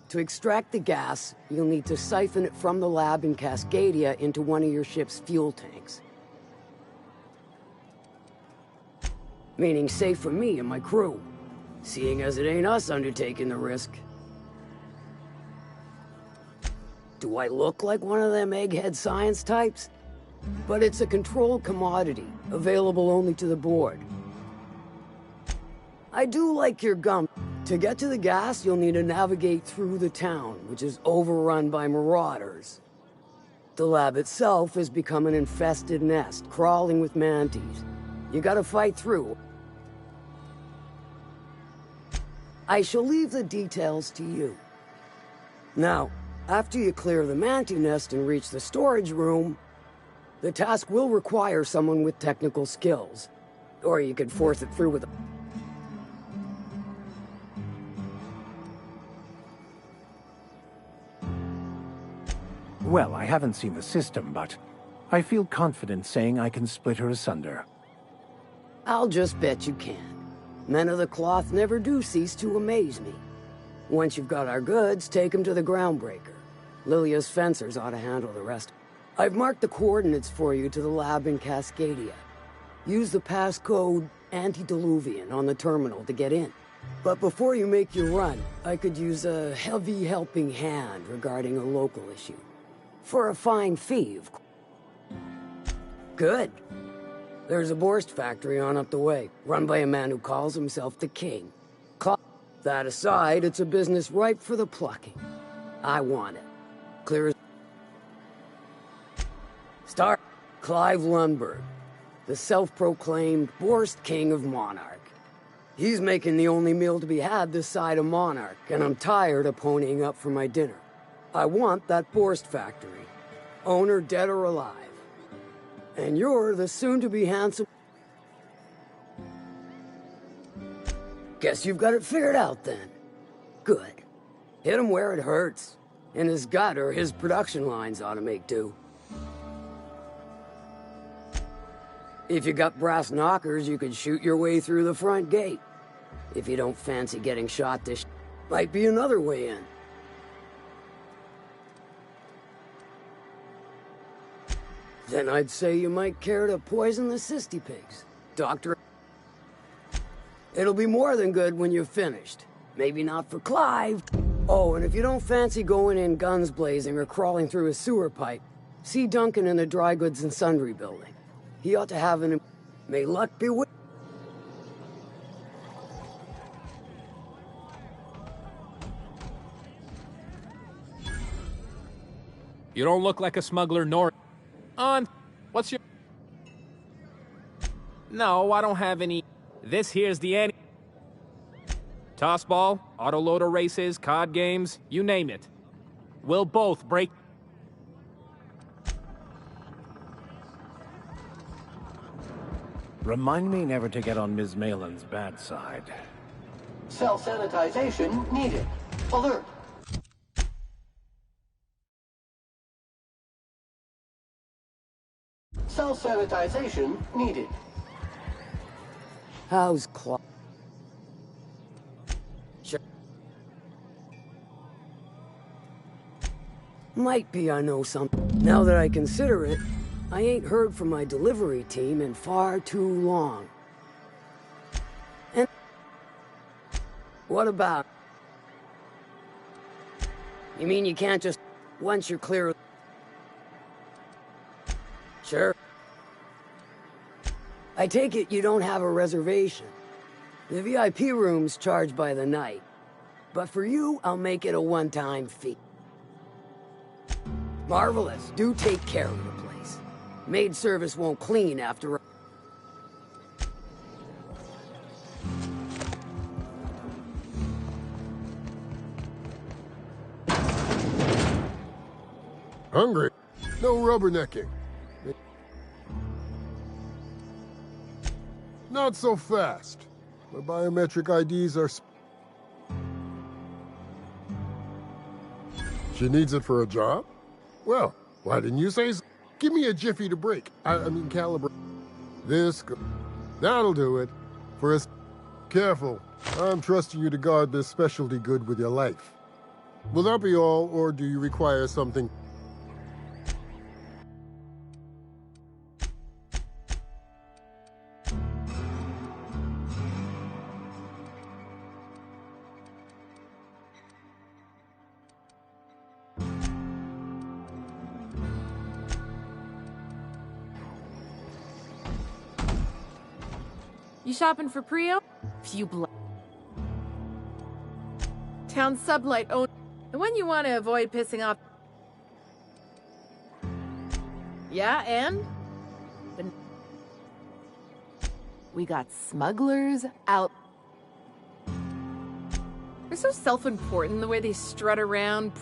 To extract the gas, you'll need to siphon it from the lab in Cascadia into one of your ship's fuel tanks. Meaning safe for me and my crew. Seeing as it ain't us undertaking the risk. Do I look like one of them egghead science types? But it's a controlled commodity, available only to the board. I do like your gum. To get to the gas, you'll need to navigate through the town, which is overrun by marauders. The lab itself has become an infested nest, crawling with mantis. You gotta fight through. I shall leave the details to you. Now, after you clear the mantis nest and reach the storage room, the task will require someone with technical skills. Or you could force it through with a... Well, I haven't seen the system, but I feel confident saying I can split her asunder. I'll just bet you can. Men of the cloth never do cease to amaze me. Once you've got our goods, take them to the groundbreaker. Lilia's fencers ought to handle the rest. I've marked the coordinates for you to the lab in Cascadia. Use the passcode Antediluvian on the terminal to get in. But before you make your run, I could use a heavy helping hand regarding a local issue. For a fine fee, of course. Good. There's a Borst factory on up the way, run by a man who calls himself the King. That aside, it's a business ripe for the plucking. I want it. Clear as... Start. Clive Lundberg, the self-proclaimed Borst King of Monarch. He's making the only meal to be had this side of Monarch, and I'm tired of ponying up for my dinner. I want that Borst factory. Owner dead or alive. And you're the soon-to-be handsome... Guess you've got it figured out, then. Good. Hit him where it hurts. In his gut, or his production lines ought to make do. If you got brass knockers, you could shoot your way through the front gate. If you don't fancy getting shot, this might be another way in. Then I'd say you might care to poison the cysty pigs. Doctor... It'll be more than good when you're finished. Maybe not for Clive. Oh, and if you don't fancy going in guns blazing or crawling through a sewer pipe, see Duncan in the Dry Goods and Sundry building. He ought to have an... May luck be with... You don't look like a smuggler nor... what's your... No, I don't have any... This here's the ante... Tossball, autoloader races, card games, you name it. We'll both break... Remind me never to get on Ms. Malin's bad side. Self-sanitization needed. Alert. Self-sanitization needed. How's Clive? Sure. Might be I know something. Now that I consider it, I ain't heard from my delivery team in far too long. And what about... You mean you can't just... Once you're clear... Sure. I take it you don't have a reservation. The VIP room's charged by the night. But for you, I'll make it a one-time fee. Marvelous. Do take care of the place. Maid service won't clean after... Hungry? No rubbernecking. Not so fast. My biometric IDs are... She needs it for a job? Well, why didn't you say so? Give me a jiffy to break. I mean, calibrate. That'll do it. For us... Careful. I'm trusting you to guard this specialty good with your life. Will that be all, or do you require something... You shopping for Prio? Few Town Sublight own... The one you want to avoid pissing off... Yeah, and? We got smugglers out... They're so self-important the way they strut around...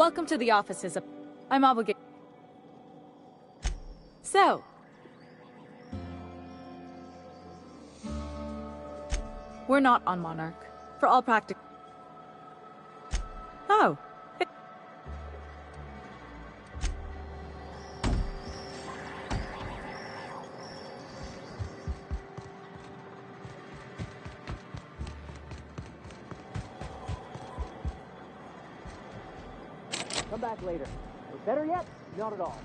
Welcome to the offices. I'm obligated. So, we're not on Monarch. For all practical. Oh. Come back later. Or better yet, not at all.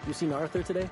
You seen Arthur today?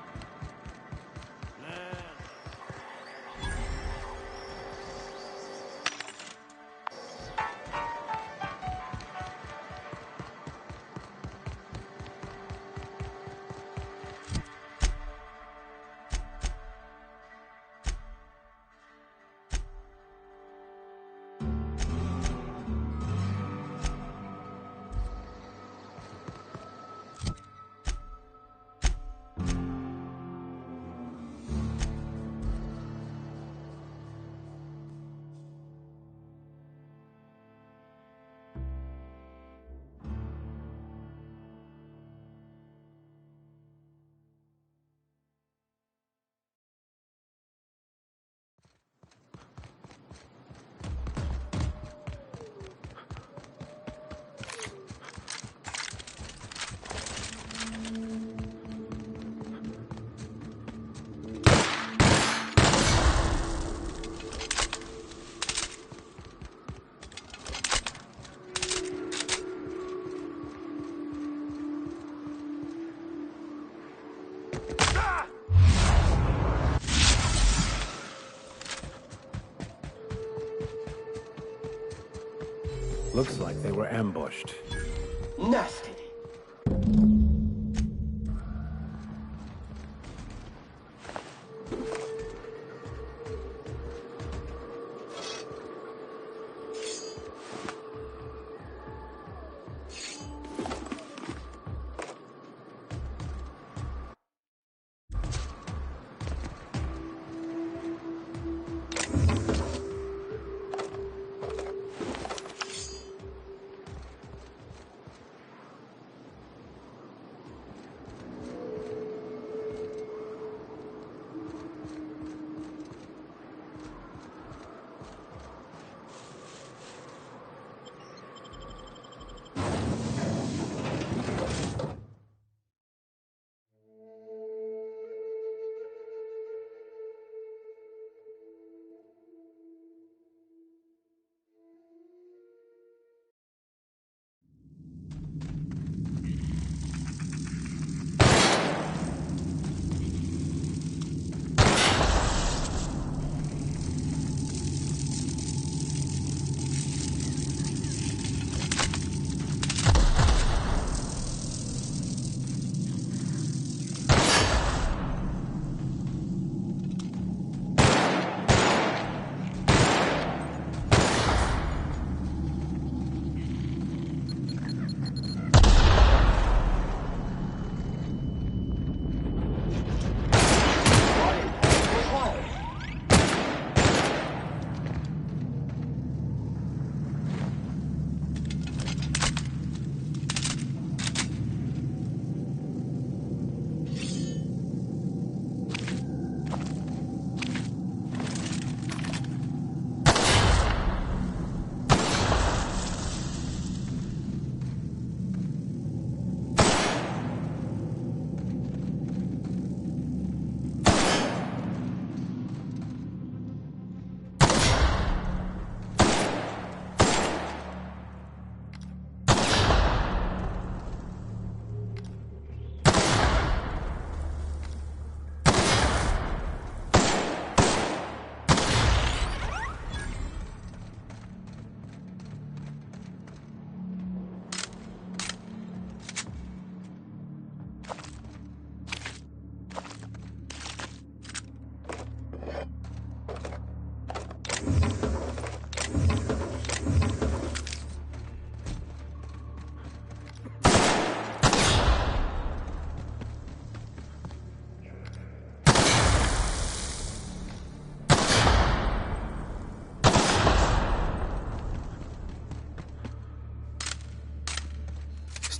Looks like they were ambushed. Nasty.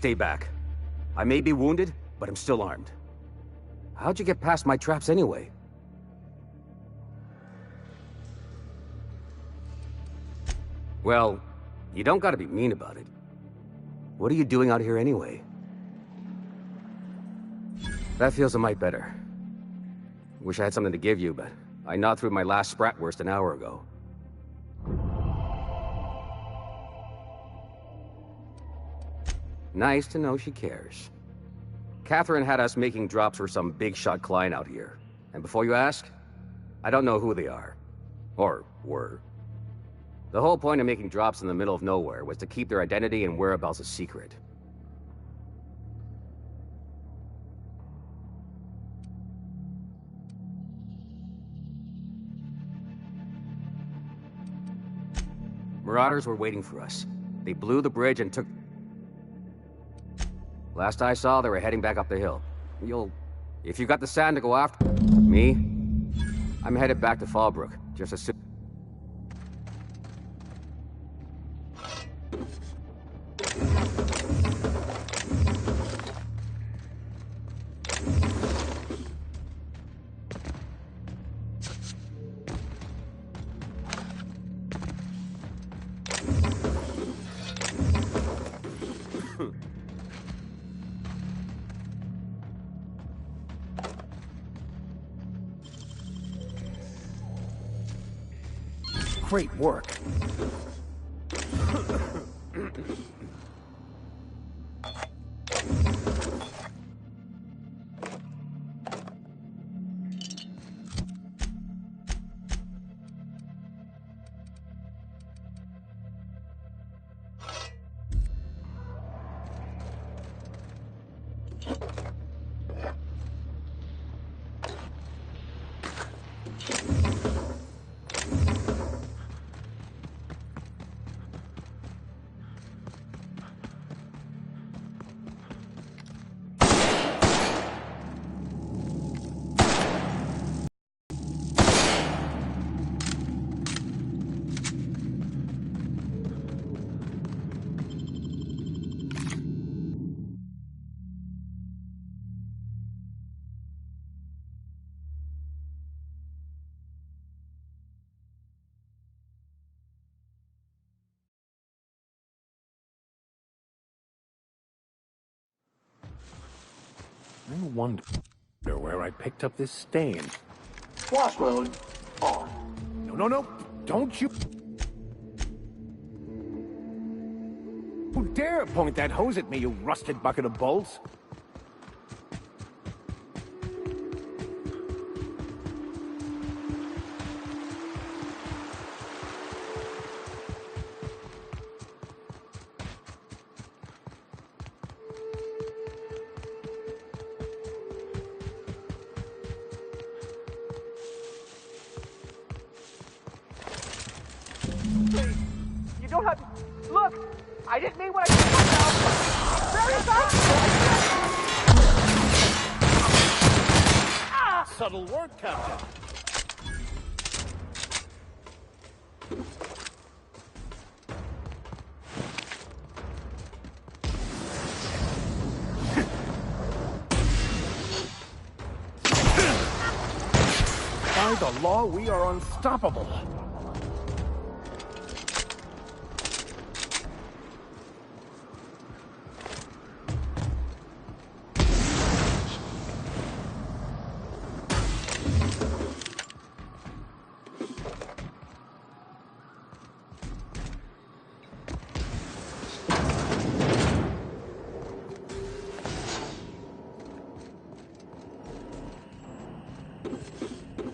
stay back. I may be wounded, but I'm still armed. How'd you get past my traps anyway? Well, you don't gotta be mean about it. What are you doing out here anyway? That feels a mite better. Wish I had something to give you, but I gnawed through my last Spratwurst an hour ago. Nice to know she cares. Catherine had us making drops for some big-shot client out here. And before you ask, I don't know who they are. Or were. The whole point of making drops in the middle of nowhere was to keep their identity and whereabouts a secret. Marauders were waiting for us. They blew the bridge and took... Last I saw, they were heading back up the hill. If you got the sand to go after... Me? I'm headed back to Fallbrook, just as soon... Great work. I wonder where I picked up this stain. Wash mode on. No. Don't you... Who dare point that hose at me, you rusted bucket of bolts? You don't have to... Look! I didn't mean what I said. Very fast! Subtle work, Captain. By the law, we are unstoppable.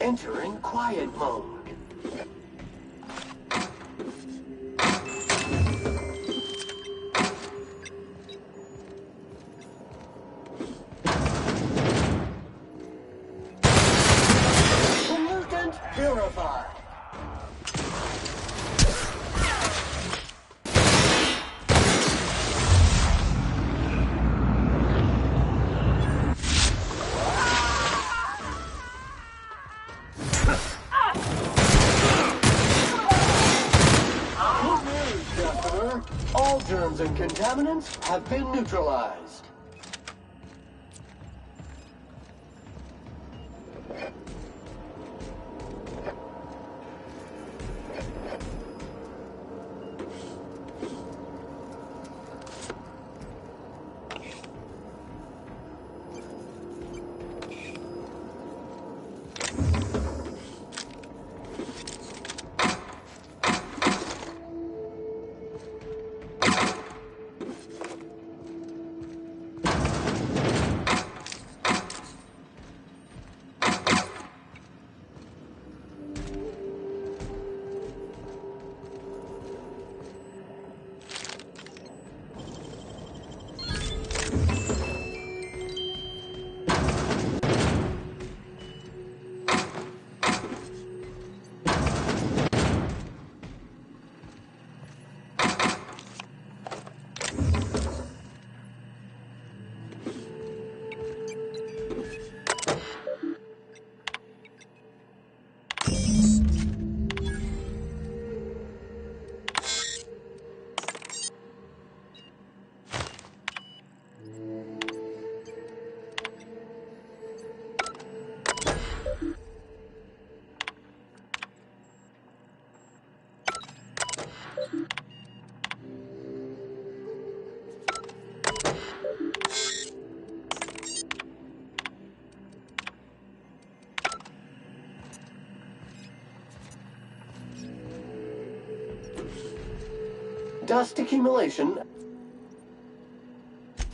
Entering quiet mode. Pollutant purified. contaminants have been neutralized. Dust accumulation.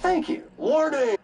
Thank you. Warning!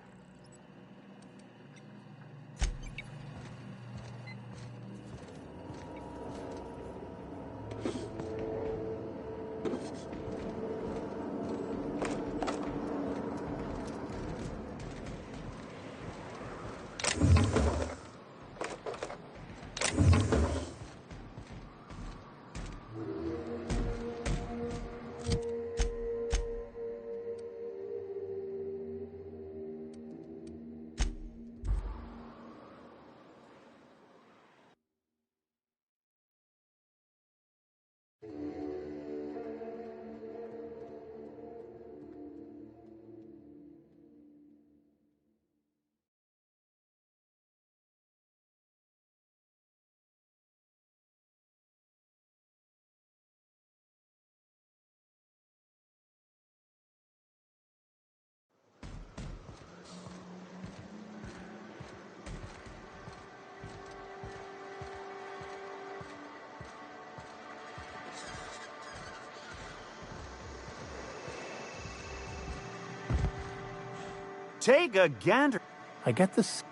Take a gander. I get this.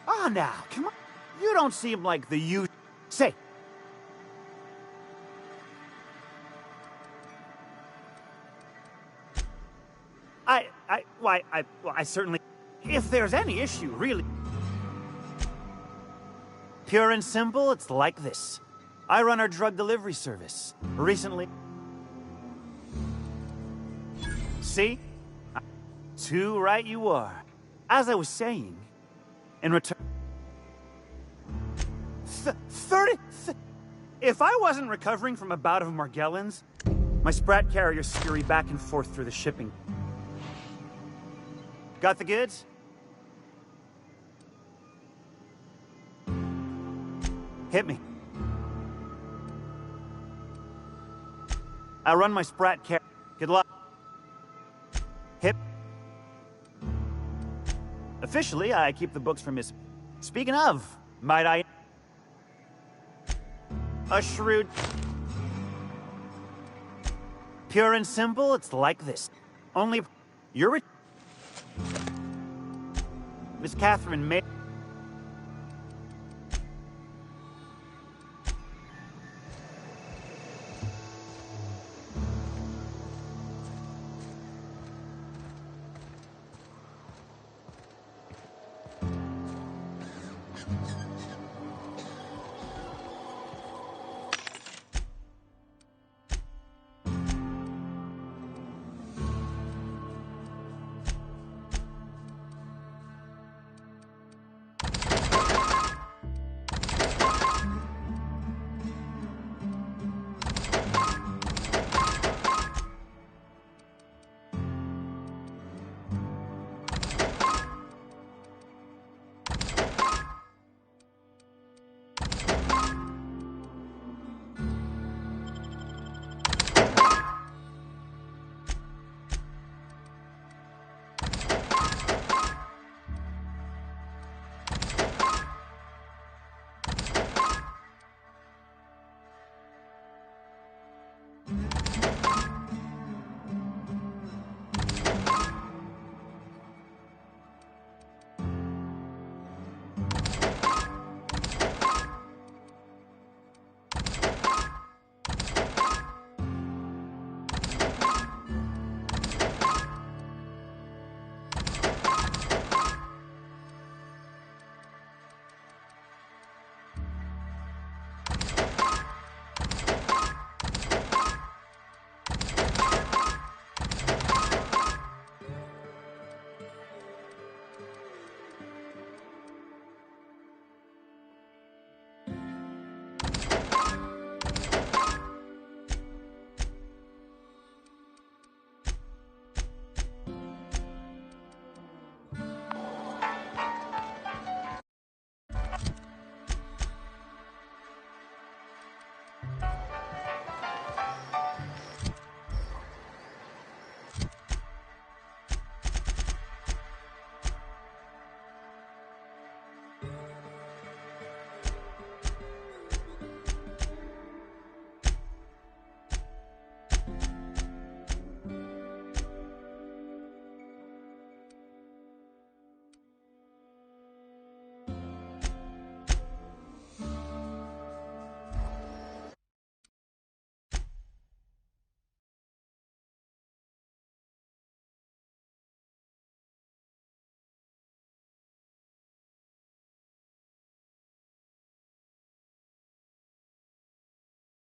Oh, now, come on. You don't seem like the usual. Say. I certainly. If there's any issue, really. Pure and simple, it's like this. I run our drug delivery service. Recently. See? Too right you are. As I was saying, in return... 30... If I wasn't recovering from a bout of Margellans, my Sprat carriers scurry back and forth through the shipping. Got the goods? Hit me. I run my Sprat carrier. Good luck. Hit. Officially, I keep the books from Miss... Speaking of, might I... A shrewd... Pure and simple, it's like this. Only... You're... Miss Catherine May...